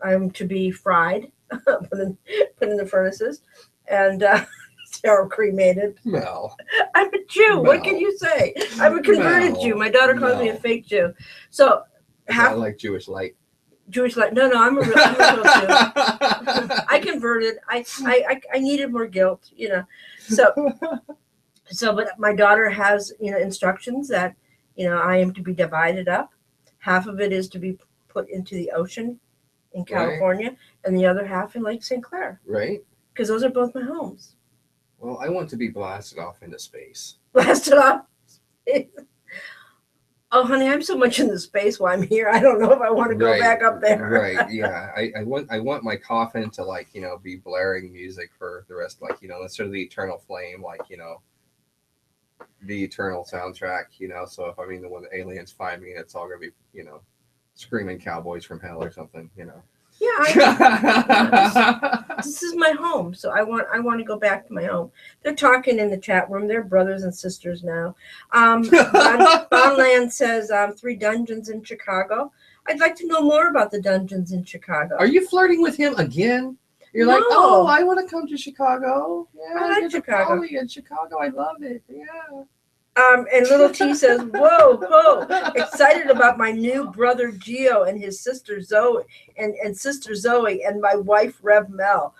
I'm to be fried, put in the furnaces, and or cremated. No. I'm a Jew. No. What can you say? I'm a converted Jew. My daughter calls me a fake Jew. So I like Jewish light. Jewish light. No, I'm a real Jew. I converted. I needed more guilt, you know. So, but my daughter has, you know, instructions that, you know, I am to be divided up. Half of it is to be put into the ocean in California, and the other half in Lake St. Clair. Right. Because those are both my homes. Well, I want to be blasted off into space. Blasted off Oh, honey, I'm so much in the space while I'm here. I don't know if I want to go back up there. Right. Yeah. I want my coffin to, like, you know, be blaring music for the rest, like, you know, that's sort of the eternal flame, like, you know, the eternal soundtrack, you know. So if, I mean, when the aliens find me, it's all gonna be, you know, screaming cowboys from hell or something, you know. Yeah, this is my home, so I want to go back to my home. They're talking in the chat room. They're brothers and sisters now. Bonland says 3 dungeons in Chicago. I'd like to know more about the dungeons in Chicago. Are you flirting with him again? You're like, oh, I want to come to Chicago. Yeah, I like Chicago. In Chicago, I love it. Yeah. And Little T says, whoa, excited about my new brother Gio and his sister Zoe and sister Zoe and my wife Rev Mel.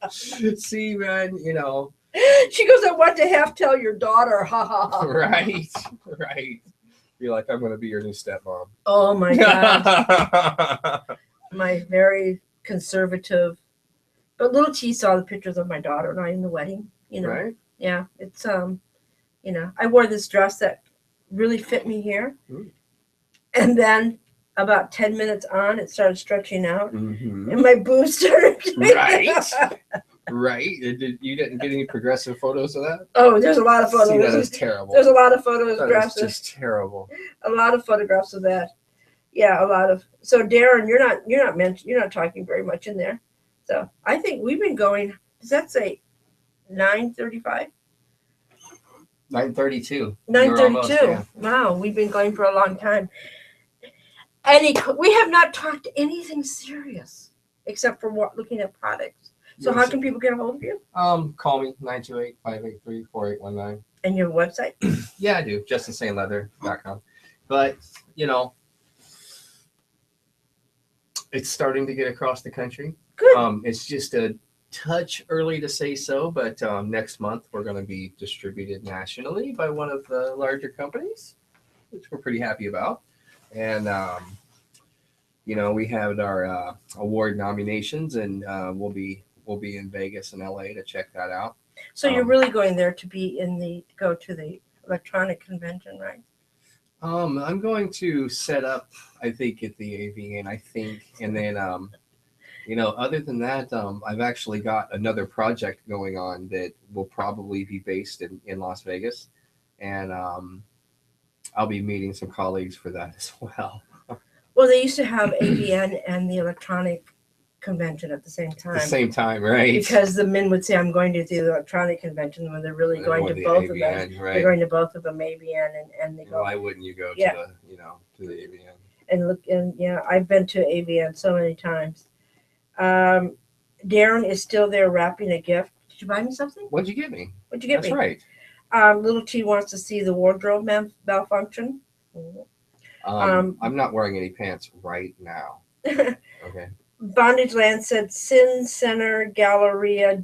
See, man, you know. She goes, I want to half tell your daughter. Ha ha ha. Right. You're like, I'm going to be your new stepmom. Oh my God. My very conservative. But Little T saw the pictures of my daughter and I in the wedding, you know. Right. Yeah, it's you know, I wore this dress that really fit me here. Ooh. And then about 10 minutes on, it started stretching out, mm-hmm. and my boobs started. Right. You didn't get any progressive photos of that? Oh, there's a lot of photos. See, that is terrible. There's a lot of photographs. That is just terrible. A lot of photographs of that. Yeah, a lot of. So Darren, you're not talking very much in there. So I think we've been going. Does that say 9:35? 9:32. 9:32. Yeah. Wow, we've been going for a long time. We have not talked anything serious except for looking at products. So how can people get a hold of you? Call me 928-583-4819. And your website? Yeah, I do. JUSTINSAYNE.com. But you know, it's starting to get across the country. Good. It's just a touch early to say so, but next month we're going to be distributed nationally by one of the larger companies, which we're pretty happy about. And you know, we had our award nominations, and we'll be in Vegas and LA to check that out. So you're really going there to go to the electronic convention, right? I'm going to set up, I think, at the AVN, and then you know, other than that, I've actually got another project going on that will probably be based in Las Vegas, and I'll be meeting some colleagues for that as well. Well, they used to have AVN and the electronic convention at the same time. At the same time, right? Because the men would say, I'm going to the electronic convention when they're really going to both of them. Right? They're going to both of them, AVN and they go. Why wouldn't you go to the, you know, to the AVN? And look, and yeah, I've been to AVN so many times. Darren is still there wrapping a gift. Did you buy me something? What'd you get me? What'd you get me? That's right. Little T wants to see the wardrobe malfunction. I'm not wearing any pants right now. Okay. Bondage Land said Sin Center, Galleria,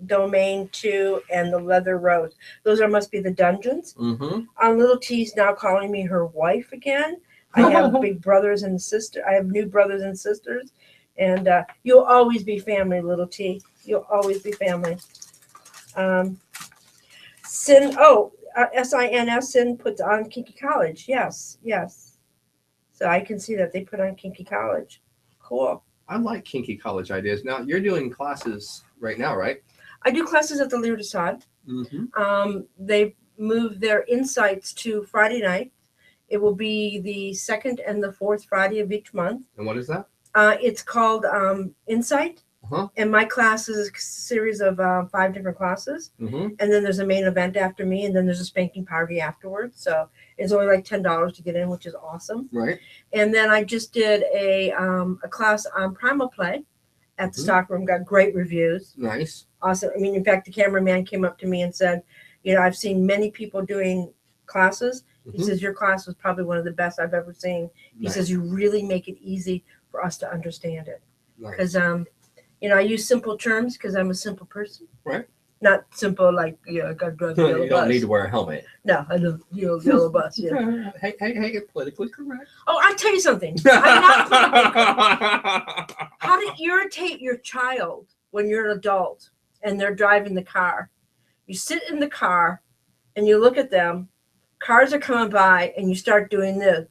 Domain 2, and the Leather Rose. Those must be the dungeons. Mm-hmm. Little T's now calling me her wife again. I have big brothers and sisters. I have new brothers and sisters. And you'll always be family, Little T. You'll always be family. Sin puts on Kinky College. Yes. So I can see that they put on Kinky College. Cool. I like Kinky College ideas. Now, you're doing classes right now, right? I do classes at the Lear Desaad. Mm-hmm. They moved their insights to Friday night. It will be the second and the fourth Friday of each month. And what is that? It's called Insight. Uh-huh. And my class is a series of 5 different classes. Mm-hmm. And then there's a main event after me, and then there's a spanking party afterwards. So it's only like $10 to get in, which is awesome. Right. And then I just did a class on Primal Play at the stockroom. Got great reviews. Nice. Awesome. I mean, in fact, the cameraman came up to me and said, you know, I've seen many people doing classes. He says, your class was probably one of the best I've ever seen. He says, you really make it easy for us to understand it. Because, you know, I use simple terms because I'm a simple person. Right. Not simple like, I got drugged in a yellow You don't bus. need to wear a helmet. No, I don't. Yellow bus. Yeah. Hey, politically correct. Oh, I'll tell you something. I'm not politically correct. How to irritate your child when you're an adult and they're driving the car. You sit in the car and you look at them. Cars are coming by and you start doing this.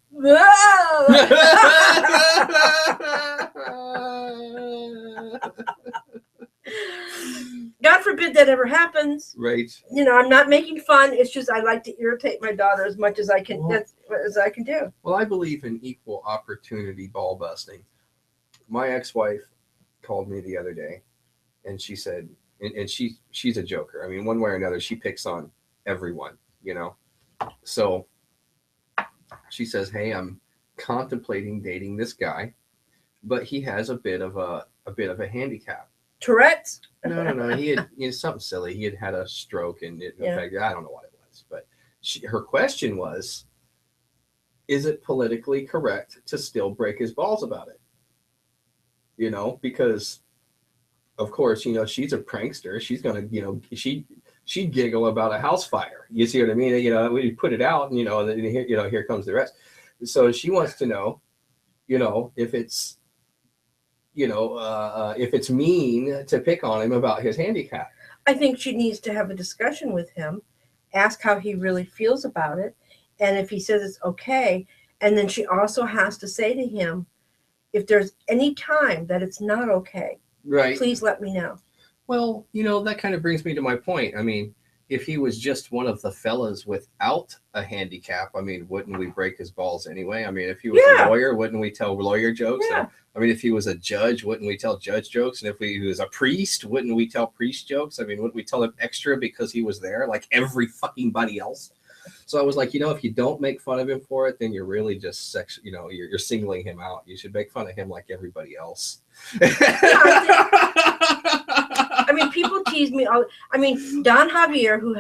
God forbid that ever happens. Right. You know, I'm not making fun. It's just I like to irritate my daughter as much as I can. Well, that's as I can do. Well, I believe in equal opportunity ball busting. My ex-wife called me the other day, and she said, and she's a joker. I mean, one way or another, she picks on everyone, you know. So she says, "Hey, I'm contemplating dating this guy, but he has a bit of a handicap." Tourette's? No. He had something silly. He had a stroke, and it affected. I don't know what it was, but her question was, "Is it politically correct to still break his balls about it?" You know, because of course, you know, she's a prankster. She's gonna, you know, she'd giggle about a house fire. You see what I mean? You know, we put it out, and and then here comes the rest. So she wants to know, you know, if it's, if it's mean to pick on him about his handicap. I think she needs to have a discussion with him, ask how he really feels about it, and if he says it's okay, and then she also has to say to him, if there's any time that it's not okay, right, please let me know. Well, you know, that kind of brings me to my point. I mean, if he was just one of the fellas without a handicap, I mean, wouldn't we break his balls anyway? I mean, if he was a lawyer, wouldn't we tell lawyer jokes? Yeah. I mean, if he was a judge, wouldn't we tell judge jokes? And if he was a priest, wouldn't we tell priest jokes? I mean, wouldn't we tell him extra because he was there like every fucking body else? So I was like, you know, if you don't make fun of him for it, then you're really just you're singling him out. You should make fun of him like everybody else. I mean, people tease me. I mean, Don Javier, who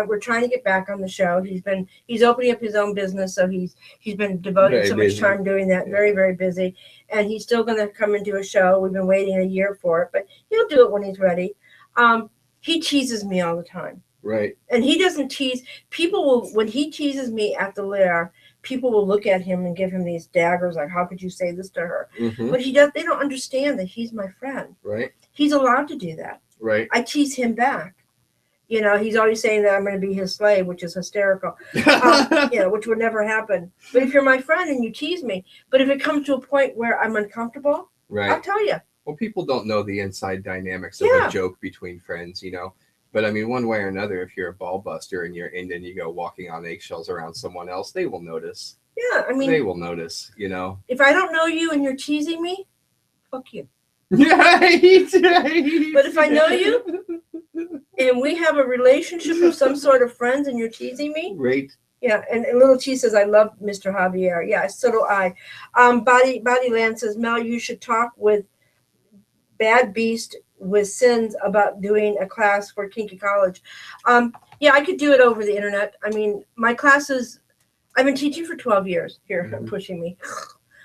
we're trying to get back on the show. He's opening up his own business, so he's been devoting so much time doing that. Very, very busy, and he's still going to come and do a show. We've been waiting a year for it, but he'll do it when he's ready. He teases me all the time. Right. And he doesn't tease people. When he teases me at the lair, people will look at him and give him these daggers, like, how could you say this to her? Mm-hmm. But they don't understand that he's my friend. Right. He's allowed to do that. Right. I tease him back. You know, he's always saying that I'm going to be his slave, which is hysterical. Which would never happen. But if you're my friend and you tease me, but if it comes to a point where I'm uncomfortable, right, I'll tell you. Well, people don't know the inside dynamics of a joke between friends, you know. But I mean, one way or another, if you're a ball buster and then you go walking on eggshells around someone else, they will notice. Yeah, I mean, they will notice, you know. If I don't know you and you're teasing me, fuck you. Right. But if I know you and we have a relationship of some sort of friends and you're teasing me, right. Yeah, and Little Cheese says, I love Mr. Javier. Yeah, so do I. Bodyland says, Mel, you should talk with Bad Beast with Sins about doing a class for Kinky College. Yeah, I could do it over the internet. I mean, my classes, I've been teaching for 12 years. Here, pushing me.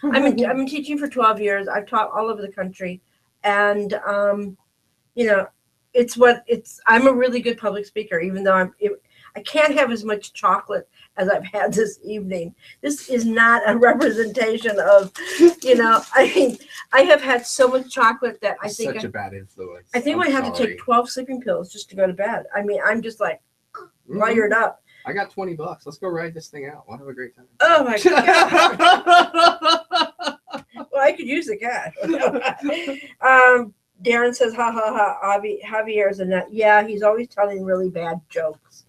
I've been teaching for 12 years. I've taught all over the country. And, I'm a really good public speaker, even though I can't have as much chocolate as I've had this evening. This is not a representation of, I mean, I have had so much chocolate that I think such a bad influence. I think I have to take 12 sleeping pills just to go to bed. I mean, I'm just like wired up. I got $20. Let's go ride this thing out. We'll have a great time. Oh my God. Well, I could use the cash. Darren says, ha ha ha, Javier's a nut. Yeah, he's always telling really bad jokes.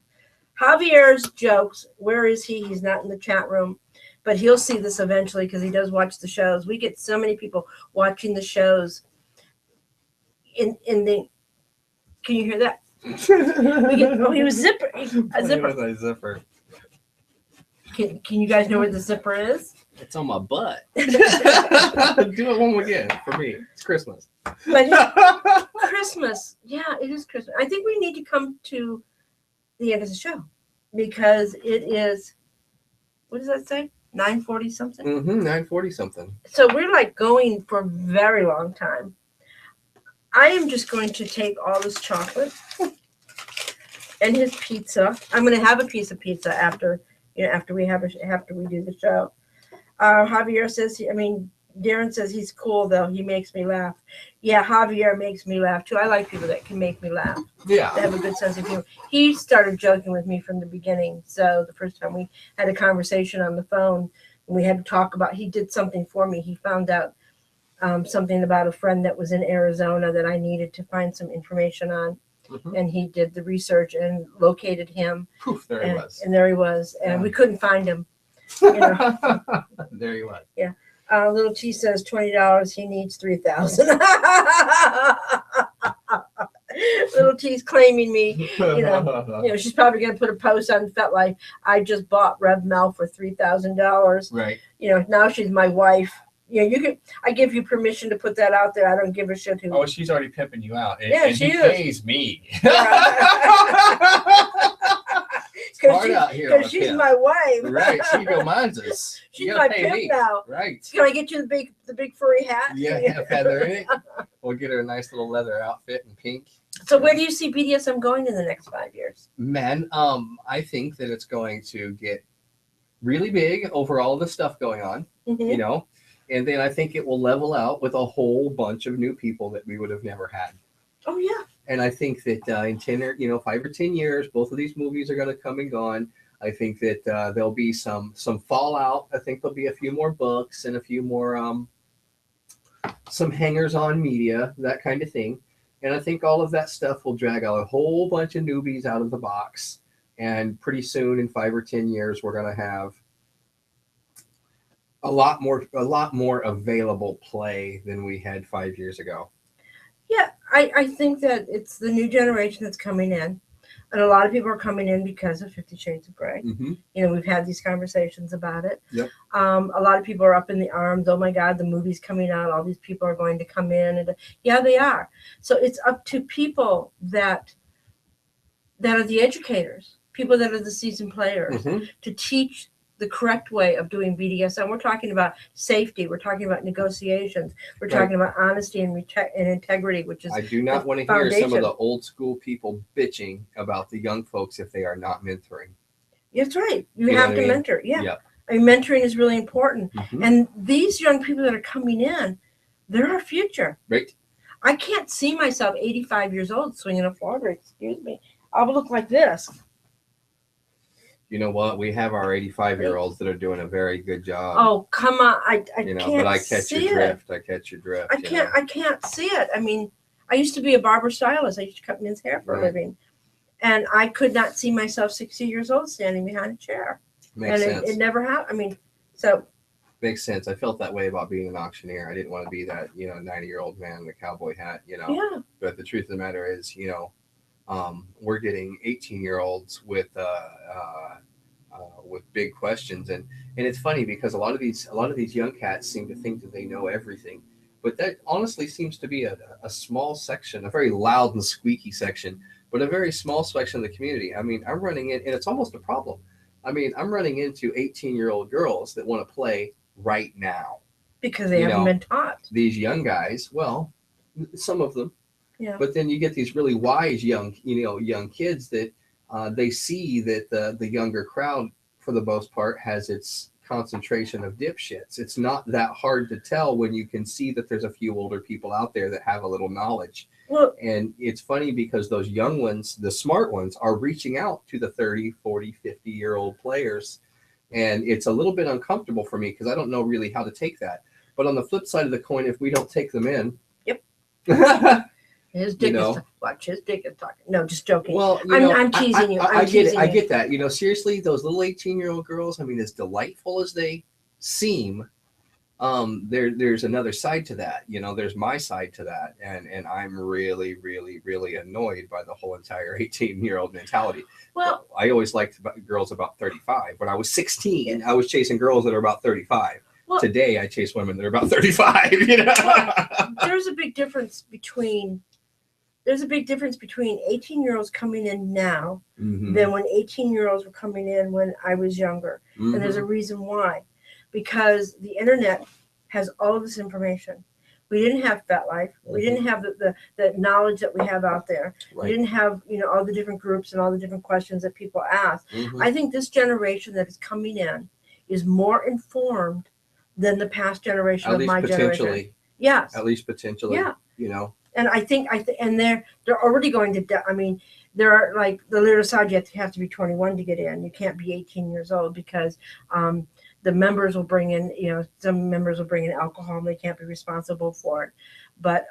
Javier's jokes, where is he? He's not in the chat room, but he'll see this eventually because he does watch the shows. We get so many people watching the shows in the, can you hear that? He was zipper. A zipper. Can you guys know where the zipper is? It's on my butt. Do it one more again for me. It's Christmas. But Christmas, yeah, it is Christmas. I think we need to come to the end of the show because it is, what does that say? 9:40 something? 9:40 something. So we're like going for a very long time. I am just going to take all this chocolate and his pizza. I'm going to have a piece of pizza after we do the show. Javier says, Darren says he's cool though. He makes me laugh. Yeah, Javier makes me laugh too. I like people that can make me laugh. Yeah. They have a good sense of humor. He started joking with me from the beginning. So the first time we had a conversation on the phone, and we had to talk about, he did something for me. He found out something about a friend that was in Arizona that I needed to find some information on. Mm-hmm. And he did the research and located him. Poof, there he was. And there he was. And Yeah. we couldn't find him. You know. There he was. Yeah. Little T says $20. He needs 3,000. Little T's claiming me. You know, she's probably going to put a post on FetLife. I just bought Rev Mel for $3,000. Right. You know, now she's my wife. You know, you can. I give you permission to put that out there. I don't give a shit who. Oh, she's already pimping you out. And, Yeah, and she he is. pays me. Smart out here. Because she's my wife. Right. She reminds us. She's You my gotta pay pimp me. now. Right. Can I get you the big furry hat? Yeah, feather in it. We'll get her a nice little leather outfit in pink. So where do you see BDSM going in the next 5 years? Man, I think that it's going to get really big over all the stuff going on, Mm-hmm. you know, and then I think it will level out with a whole bunch of new people that we would have never had. Oh yeah. And I think that in 10 or 5 or 10 years, both of these movies are going to come and gone. I think that there'll be some fallout. I think there'll be a few more books and a few more some hangers on media, that kind of thing. And I think all of that stuff will drag out a whole bunch of newbies out of the box. And pretty soon, in 5 or 10 years, we're going to have a lot more available play than we had 5 years ago. Yeah, I think that it's the new generation that's coming in. And a lot of people are coming in because of 50 Shades of Grey. Mm-hmm. You know, we've had these conversations about it. Yep. A lot of people are up in the arms. Oh my God, the movie's coming out. All these people are going to come in. And yeah, they are. So it's up to people that are the educators, people that are the seasoned players, Mm-hmm. to teach the correct way of doing BDSM. We're talking about safety. We're talking about negotiations. We're Right. talking about honesty and integrity, which is I do not want to hear some of the old school people bitching about the young folks if they are not mentoring. That's right. You You know have what to I mean? mentor. Yeah. Yep. I mean, mentoring is really important. Mm-hmm. And these young people that are coming in, they're our future. Right. I can't see myself 85 years old swinging a flogger. Excuse me. I'll look like this. You know what? We have our 85-year-olds that are doing a very good job. Oh, come on. I you know, can't but I catch see your it. drift. I catch your drift. I can't see it. I mean, I used to be a barber stylist. I used to cut men's hair for a Right. living. And I could not see myself 60 years old standing behind a chair. Makes and sense. it never happened. I mean, so Makes sense. I felt that way about being an auctioneer. I didn't want to be that, 90-year-old man in the cowboy hat, yeah. But the truth of the matter is, we're getting 18-year-olds with big questions, and it's funny because a lot of these young cats seem to think that they know everything, but that honestly seems to be a small section, a very loud and squeaky section, but a very small section of the community. I mean, I'm running in, and it's almost a problem. I mean, I'm running into 18-year-old girls that want to play right now. Because they haven't been taught. These young guys, well, some of them, Yeah. but then you get these really wise young kids that they see that the younger crowd, for the most part, has its concentration of dipshits. It's not that hard to tell when you can see that there's a few older people out there that have a little knowledge. Well, And it's funny because those young ones, the smart ones, are reaching out to the 30, 40, 50-year-old players. And it's a little bit uncomfortable for me because I don't know really how to take that. But on the flip side of the coin, if we don't take them in. Yep. Well, his dick is watch. His dick is talking. No, just joking. I'm teasing you. I get it. I get that. Seriously, those little 18-year-old girls, I mean, as delightful as they seem, there's another side to that. There's my side to that. And I'm really, really, really annoyed by the whole entire 18-year-old mentality. Well, I always liked girls about 35. When I was 16, I was chasing girls that are about 35. Well, today, I chase women that are about 35. Well, there's a big difference between 18-year-olds coming in now Mm-hmm. than when 18-year-olds were coming in when I was younger. Mm-hmm. And there's a reason why. Because the internet has all of this information. We didn't have FetLife. We didn't have the knowledge that we have out there. Right. We didn't have, all the different groups and all the different questions that people ask. Mm-hmm. I think this generation that is coming in is more informed than the past generation At of least my generation. potentially. Yes. At least potentially. Yeah. You know. And I think and they're already going to. I mean, there are like the little side. You have to be 21 to get in. You can't be 18 years old because the members will bring in. Some members will bring in alcohol and they can't be responsible for it. But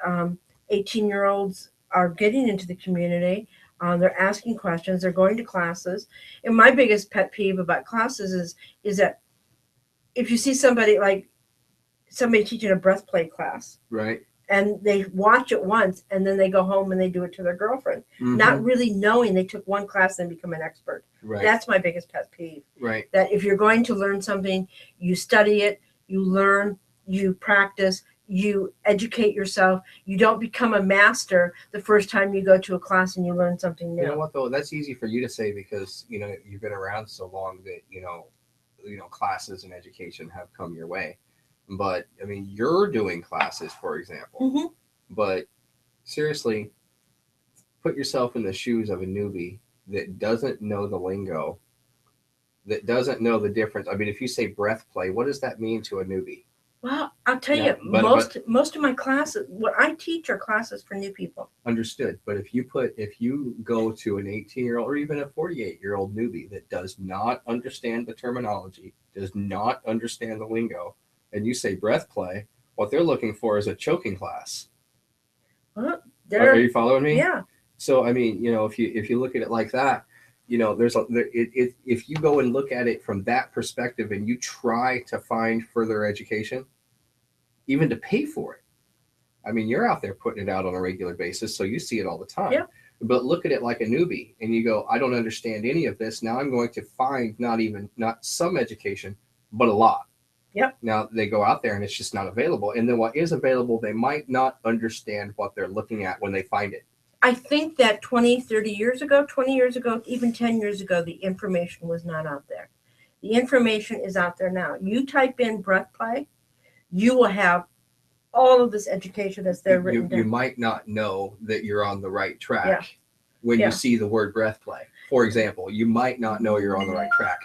18-year-olds are getting into the community. They're asking questions. They're going to classes. And my biggest pet peeve about classes is that if you see somebody teaching a breath play class, right, and they watch it once and then they go home and they do it to their girlfriend, mm-hmm. not really knowing they took one class and become an expert. Right. That's my biggest pet peeve. Right. That if you're going to learn something, you study it, you learn, you practice, you educate yourself. You don't become a master the first time you go to a class and you learn something new. You know what though? That's easy for you to say because you've been around so long that classes and education have come your way. But I mean, you're doing classes, for example. Mm-hmm. But seriously, put yourself in the shoes of a newbie that doesn't know the lingo, that doesn't know the difference. I mean, if you say breath play, what does that mean to a newbie? Well, I'll tell you, most of my classes, what I teach are classes for new people. Understood. But if you go to an 18-year-old or even a 48-year-old newbie that does not understand the terminology, does not understand the lingo, and you say breath play, what they're looking for is a choking class. Well, are you following me? Yeah. So I mean, if you look at it like that, if you go and look at it from that perspective and you try to find further education, even to pay for it. I mean, you're out there putting it out on a regular basis, so you see it all the time. Yeah. But look at it like a newbie and you go, I don't understand any of this. Now I'm going to find not some education, but a lot. Yep. Now they go out there and it's just not available. And then what is available, they might not understand what they're looking at when they find it. I think that 20 years ago, even 10 years ago, the information was not out there. The information is out there now. You type in breath play, you will have all of this education that's there written down. You might not know that you're on the right track when you see the word breath play. For example, you might not know you're on the right track.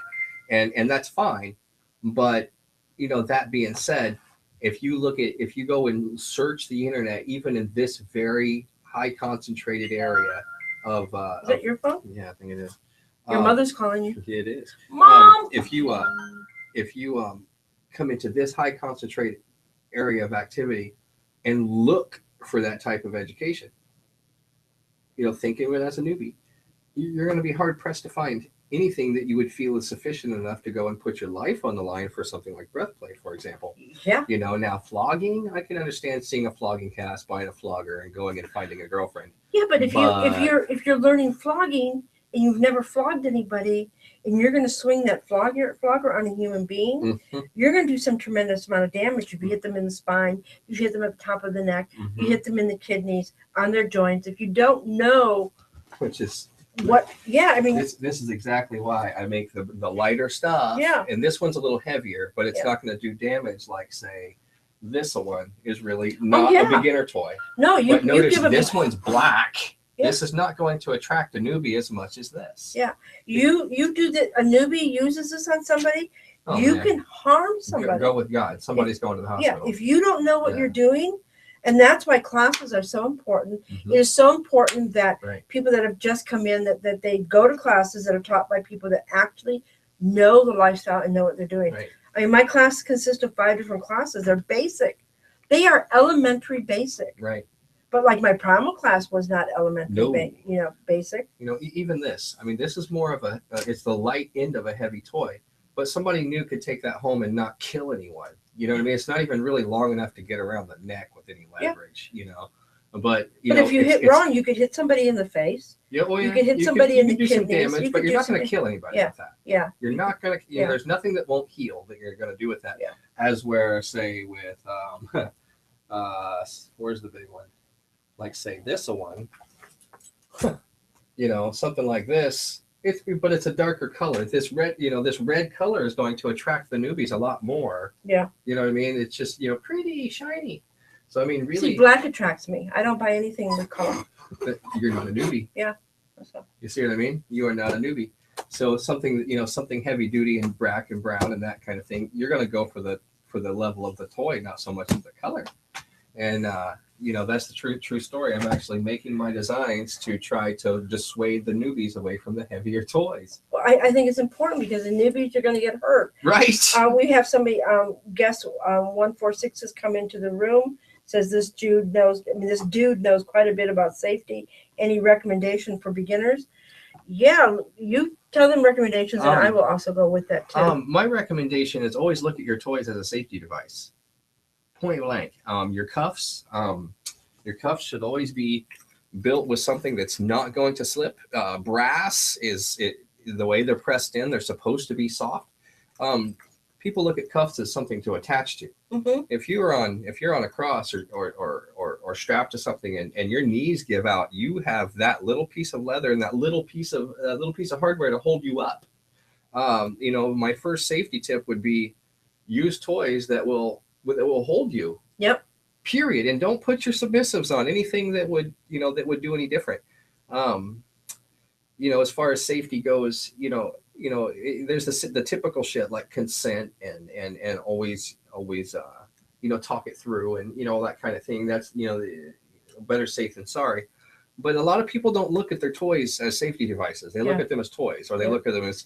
And that's fine. But that being said, if you go and search the internet, even in this very high concentrated area of is that your phone? Yeah, I think it is. Your mother's calling you. It is. Mom. If you come into this high concentrated area of activity and look for that type of education, thinking of it as a newbie, you're going to be hard pressed to find anything that you would feel is sufficient enough to go and put your life on the line for something like breath play, for example. Yeah. Now flogging, I can understand seeing a flogging cast, buying a flogger, and going and finding a girlfriend. Yeah, but if you're learning flogging and you've never flogged anybody, and you're going to swing that flogger on a human being, mm-hmm. you're going to do some tremendous amount of damage. If you hit them in the spine, if you hit them at the top of the neck, mm-hmm. you hit them in the kidneys, on their joints. If you don't know, which is I mean, this is exactly why I make the lighter stuff. Yeah. And this one's a little heavier, but it's not going to do damage like, say, this one is really not a beginner toy. No, but notice this one's black. Yeah. This is not going to attract a newbie as much as this. Yeah. You do that. A newbie uses this on somebody. You can harm somebody. Go with God. Somebody's going to the hospital. Yeah. If you don't know what you're doing, and that's why classes are so important. Mm-hmm. It is so important that people that have just come in, that they go to classes that are taught by people that actually know the lifestyle and know what they're doing. Right. I mean, my class consists of 5 different classes. They're basic. They are elementary basic. Right. But like my primal class was not elementary, basic. Even this. I mean, this is more of it's the light end of a heavy toy. But somebody new could take that home and not kill anyone. You know what I mean? It's not even really long enough to get around the neck with any leverage, But if you hit wrong, you could hit somebody in the face. Yeah, well, you could hit somebody in the kidneys. You can do some damage, but you're not going to kill anybody with that. Yeah. You're not going to. There's nothing that won't heal that you're going to do with that. Yeah. As where, say, with where's the big one? Like, say, this one. Something like this. But it's a darker color. This red color is going to attract the newbies a lot more. Yeah. You know what I mean? It's just, pretty shiny. So, I mean, really. See, black attracts me. I don't buy anything with color. You're not a newbie. Yeah. You see what I mean? You are not a newbie. So something heavy duty and black and brown and that kind of thing, you're going to go for for the level of the toy, not so much of the color. And you know, that's the true story. I'm actually making my designs to try to dissuade the newbies away from the heavier toys. Well, I think it's important because the newbies are going to get hurt. Right. We have somebody, guest 146 has come into the room, says this dude knows, this dude knows quite a bit about safety. Any recommendation for beginners? Yeah, you tell them recommendations, and I will also go with that too. My recommendation is always look at your toys as a safety device. Point blank. Your cuffs should always be built with something that's not going to slip. Brass the way they're pressed in, they're supposed to be soft. People look at cuffs as something to attach to. Mm-hmm. If you're on a cross or strapped to something and your knees give out, you have that little piece of leather and that little piece of hardware to hold you up. You know, my first safety tip would be use toys that will hold you. Yep. Period. And don't put your submissives on anything that would do any different. You know, as far as safety goes, you know, there's the typical shit like consent and always you know, talk it through and, you know, all that kind of thing. That's, you know, better safe than sorry. But a lot of people don't look at their toys as safety devices. They look at them as toys, or they look at them as,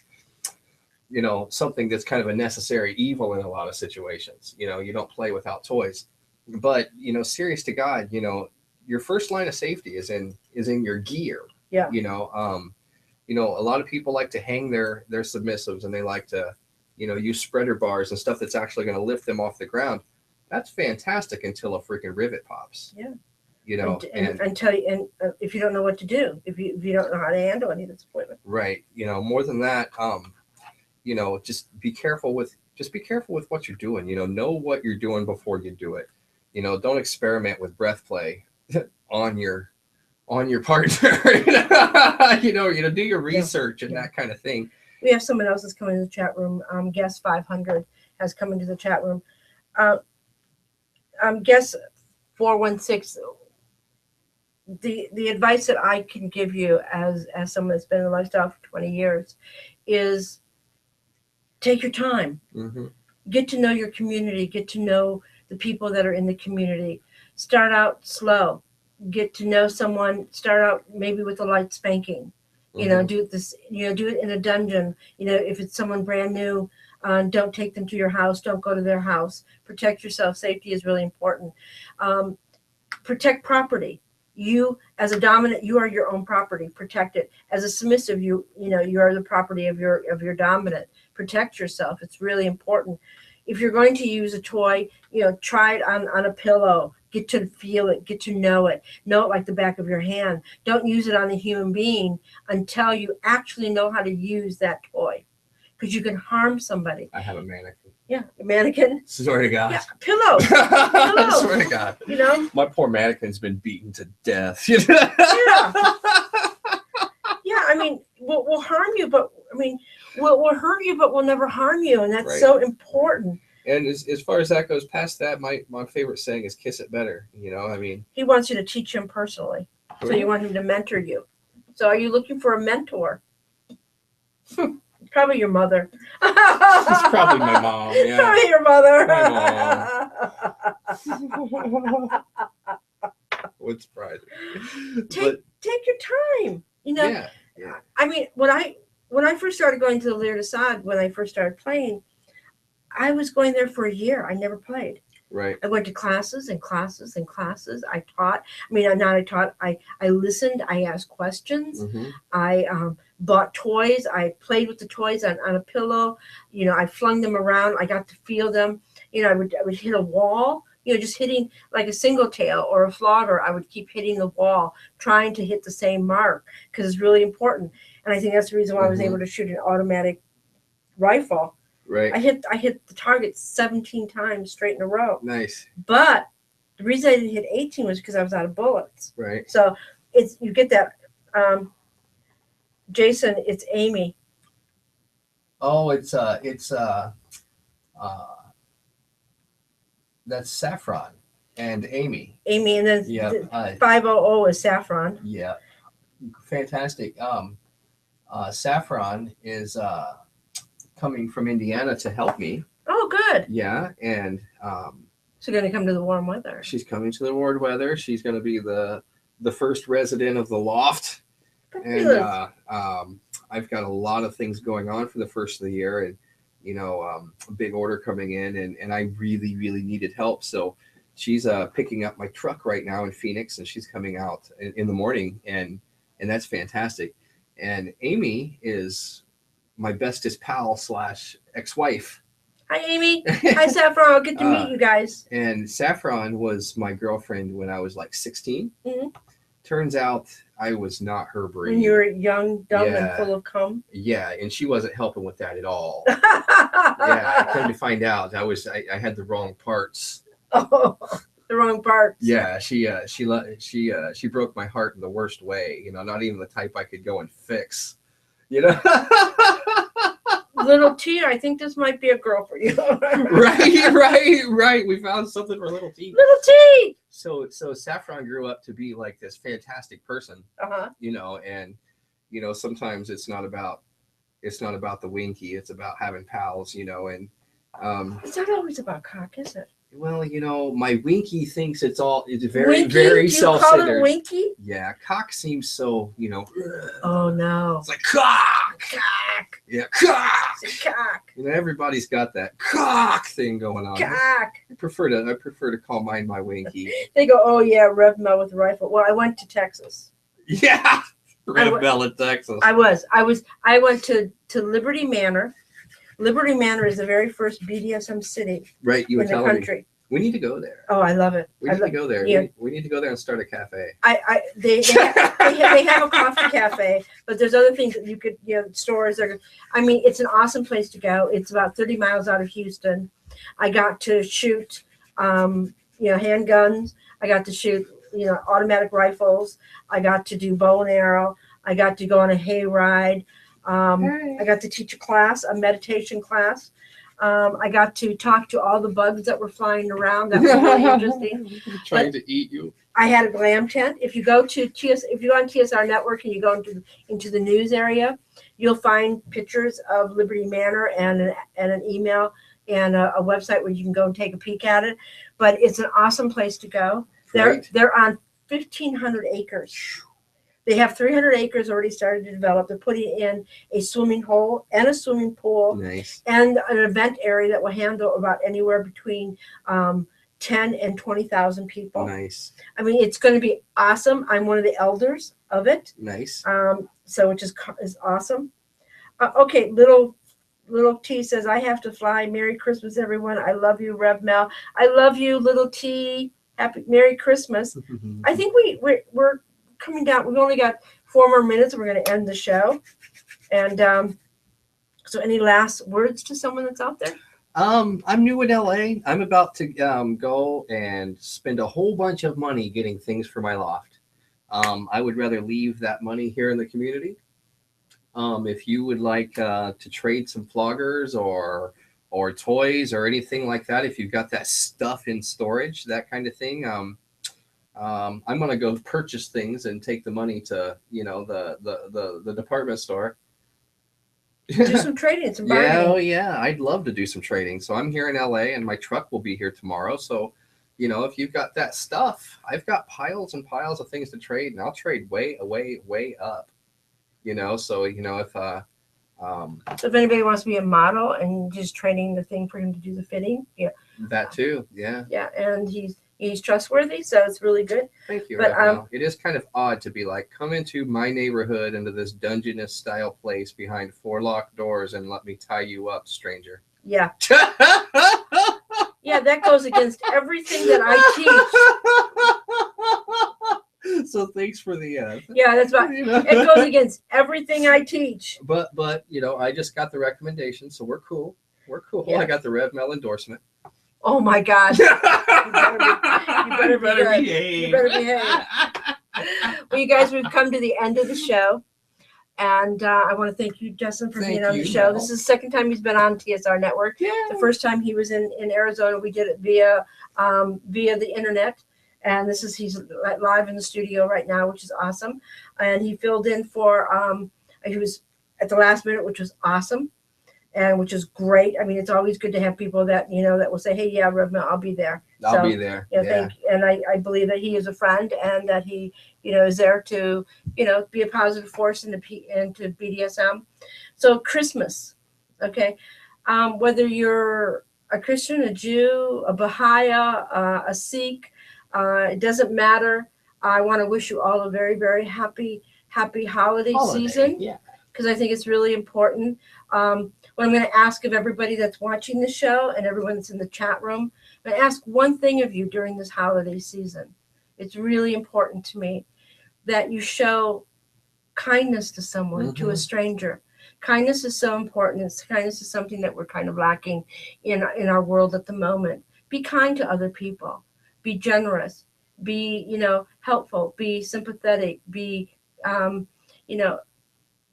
you know, something that's kind of a necessary evil in a lot of situations. You know, you don't play without toys. But, you know, serious to God, you know, your first line of safety is in your gear. Yeah. You know, a lot of people like to hang their submissives, and they like to, you know, use spreader bars and stuff that's actually going to lift them off the ground. That's fantastic until a freaking rivet pops. Yeah. You know, and if you don't know what to do, if you don't know how to handle any disappointment. Right. You know, more than that, you know, just be careful with what you're doing. You know what you're doing before you do it. You know, don't experiment with breath play on your partner. you know, do your research and that kind of thing. We have someone else that's coming in the chat room. Guest 500 has come into the chat room. Guest 416. The advice that I can give you as someone that's been in the lifestyle for 20 years is take your time. Mm-hmm. Get to know your community. Get to know the people that are in the community. Start out slow. Get to know someone. Start out maybe with a light spanking. You know, do this. You know, do it in a dungeon. You know, if it's someone brand new, don't take them to your house. Don't go to their house. Protect yourself. Safety is really important. Protect property. You as a dominant, you are your own property. Protect it. As a submissive, you are the property of your dominant. Protect yourself. It's really important. If you're going to use a toy, you know, try it on a pillow. Get to feel it. Get to know it like the back of your hand. Don't use it on a human being until you actually know how to use that toy, because you can harm somebody. I have a mannequin. Yeah, a mannequin. Swear to God. Yeah, pillows. I swear to God. You know, my poor mannequin's been beaten to death. Yeah. Yeah. I mean, we'll harm you, but we'll hurt you, but we'll never harm you, and that's so important. And as far as that goes, past that, my favorite saying is "kiss it better." You know, I mean, he wants you to teach him personally, so you want him to mentor you. So, are you looking for a mentor? Probably your mother. It's probably my mom. Yeah. Probably your mother. My mom. What's pride? Take your time. You know. Yeah. I mean, when I first started going to the Lear Assad, when I first started playing, I was going there for a year. I never played. Right. I went to classes and classes and classes. I taught. I mean, not I taught. I listened. I asked questions. Mm-hmm. I bought toys. I played with the toys on a pillow. You know, I flung them around. I got to feel them. You know, I would hit a wall. You know, just hitting like a single tail or a flogger. I would keep hitting the wall, trying to hit the same mark, because it's really important. And I think that's the reason why I was able to shoot an automatic rifle. Right. I hit the target 17 times straight in a row. Nice. But the reason I didn't hit 18 was because I was out of bullets. Right. So you get that. Jason, it's Amy. Oh, that's Saffron and Amy. Amy, and then 500 is Saffron. Yeah. Fantastic. Saffron is coming from Indiana to help me. Oh, Oh, good. Yeah, and She's going to come to the warm weather. she's coming to the warm weather. She's going to be the first resident of the loft. And I've got a lot of things going on for the first of the year, and a big order coming in, and I really, really needed help. So she's picking up my truck right now in Phoenix, and she's coming out in the morning, and that's fantastic. And Amy is my bestest pal / ex-wife. Hi, Amy. Hi, Saffron. Good to meet you guys. And Saffron was my girlfriend when I was like 16. Mm-hmm. Turns out I was not her breed. When you were young, dumb, and full of cum. Yeah, and she wasn't helping with that at all. Yeah, I come to find out I had the wrong parts. Oh, the wrong parts. Yeah, she broke my heart in the worst way. Not even the type I could go and fix. Little T, I think this might be a girl for you. Right. We found something for Little T. Little T. So Saffron grew up to be like this fantastic person. And sometimes it's not about the winky. It's about having pals. And it's not always about cock, is it? Well, my winky thinks it's very, winky? very self-centered. Do you call it winky? Yeah, cock seems so, Oh no. It's like cock. Cock. Yeah, cock. It's a cock. Everybody's got that cock thing going on. Cock. I prefer to call mine my winky. They go, oh yeah, Rev Mel with a rifle. Well, I went to Texas. Yeah. Rev Mel in Texas. I went to Liberty Manor. Liberty Manor is the very first BDSM city in the country. Me. We need to go there. Oh, I love it. We need to go there. Yeah. We need to go there and start a cafe. They have a coffee cafe, but there's other things that you could, stores. It's an awesome place to go. It's about 30 miles out of Houston. I got to shoot, handguns. I got to shoot, automatic rifles. I got to do bow and arrow. I got to go on a hayride. I got to teach a meditation class. I got to talk to all the bugs that were flying around. That was really interesting. Trying to eat you. I had a glam tent. If you go on TSR Network and you go into the news area, you'll find pictures of Liberty Manor and an email and a website where you can go and take a peek at it. But it's an awesome place to go. They're on 1,500 acres. They have 300 acres already started to develop. They're putting in a swimming hole and a swimming pool. Nice. And an event area that will handle about anywhere between 10 and 20,000 people. Nice. It's going to be awesome. I'm one of the elders of it. Nice. So which is awesome. Okay, little T says, I have to fly. Merry Christmas, everyone. I love you, Rev Mel. I love you, little T. Merry Christmas. I think we're coming down. We've only got 4 more minutes and we're going to end the show. And so any last words to someone that's out there? I'm new in LA. I'm about to go and spend a whole bunch of money getting things for my loft. I would rather leave that money here in the community. If you would like to trade some floggers or toys or anything like that, if you've got that stuff in storage, that kind of thing, I'm gonna go purchase things and take the money to the department store. Do some trading, some bargaining. Yeah, I'd love to do some trading. So I'm here in LA and my truck will be here tomorrow. So if you've got that stuff, I've got piles and piles of things to trade, and I'll trade way up. So if anybody wants to be a model and just training the thing for him to do the fitting, yeah. That too, yeah. Yeah, and he's trustworthy, so it's really good. Thank you. But it is kind of odd to be like, come into my neighborhood, into this Dungeness style place behind 4 locked doors, and let me tie you up, stranger. Yeah. Yeah, that goes against everything that I teach. So thanks for the yeah, that's right. It goes against everything I teach. But I just got the recommendation, so we're cool. Yeah. I got the Rev Mel endorsement. Oh my God. You better behave. You better behave. Well, you guys, we've come to the end of the show. And I want to thank you, Justin, for being on the show. Mel. This is the second time he's been on TSR Network. Yeah. The first time he was in Arizona, we did it via the internet. And he's live in the studio right now, which is awesome. And he filled in for, he was at the last minute, which was awesome. and which is great. I mean, it's always good to have people that, you know, that will say, hey, yeah, Rev Mel, I'll be there. I'll be there. Yeah, Yeah. and I believe that he is a friend and that he, you know, is there to, you know, be a positive force into BDSM. So Christmas, okay, whether you're a Christian, a Jew, a Baha'i, a Sikh, it doesn't matter. I want to wish you all a very, very happy holiday season. Yeah. Because I think it's really important. What I'm going to ask of everybody that's watching the show and everyone that's in the chat room, I'm going to ask one thing of you during this holiday season. It's really important to me that you show kindness to someone, to a stranger. Kindness is so important. Kindness is something that we're kind of lacking in our world at the moment. Be kind to other people. Be generous. Be, you know, helpful. Be sympathetic. Be, you know,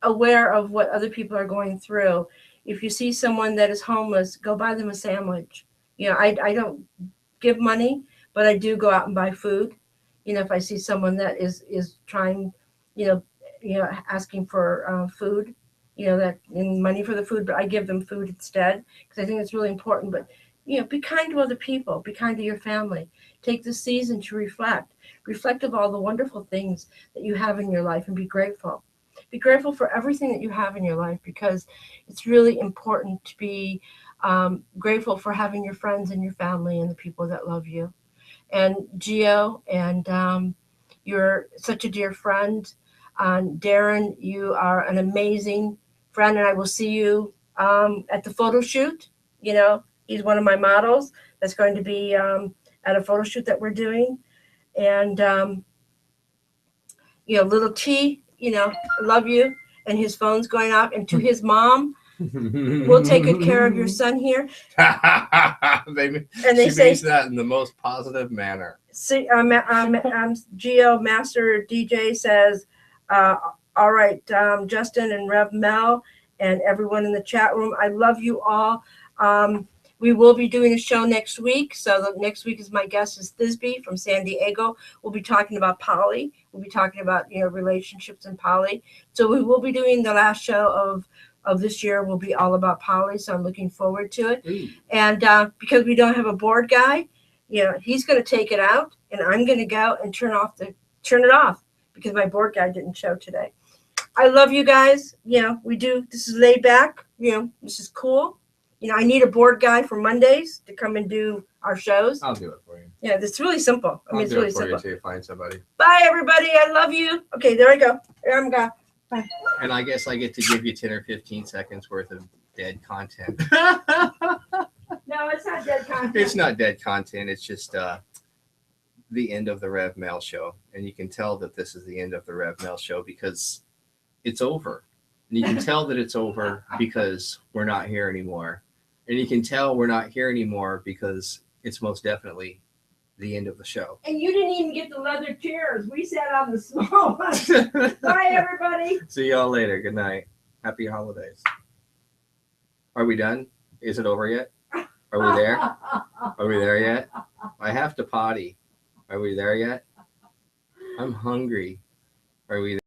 aware of what other people are going through. If you see someone that is homeless, go buy them a sandwich. You know, I don't give money, but I do go out and buy food. You know, if I see someone that is trying, you know, asking for food, you know, that in money for the food, but I give them food instead because I think it's really important. But, you know, be kind to other people. Be kind to your family. Take this season to reflect. Reflect of all the wonderful things that you have in your life and be grateful. Be grateful for everything that you have in your life because it's really important to be grateful for having your friends and your family and the people that love you. And Gio, and you're such a dear friend. Darren, you are an amazing friend, and I will see you at the photo shoot. You know, he's one of my models that's going to be at a photo shoot that we're doing. And, you know, little T, you know, I love you. And his phone's going off. And to his mom, we'll take good care of your son here. Baby, and they she say means that in the most positive manner. See, Geo Master DJ says, all right, Justin and Rev Mel and everyone in the chat room, I love you all. We will be doing a show next week. So the next week is my guest is Thisbe from San Diego. We'll be talking about poly. We'll be talking about, you know, relationships and poly. So we will be doing the last show of this year will be all about poly. So I'm looking forward to it. And because we don't have a board guy, you know, he's going to take it out and I'm going to go and turn it off because my board guy didn't show today. I love you guys. You know, this is laid back. You know, this is cool. You know, I need a board guy for Mondays to come and do our shows. I'll do it for you. Yeah, it's really simple. I mean, it's really simple. Until you find somebody. Bye, everybody. I love you. Okay, there I go. There I'm going. Bye. And I guess I get to give you 10 or 15 seconds worth of dead content. No, it's not dead content. It's not dead content. It's just the end of the Rev Mel Show. And you can tell that this is the end of the Rev Mel Show because it's over. And you can tell that it's over because we're not here anymore. And you can tell we're not here anymore because it's most definitely the end of the show. And you didn't even get the leather chairs. We sat on the small ones. Bye, everybody. See y'all later. Good night. Happy holidays. Are we done? Is it over yet? Are we there? Are we there yet? I have to potty. Are we there yet? I'm hungry. Are we there?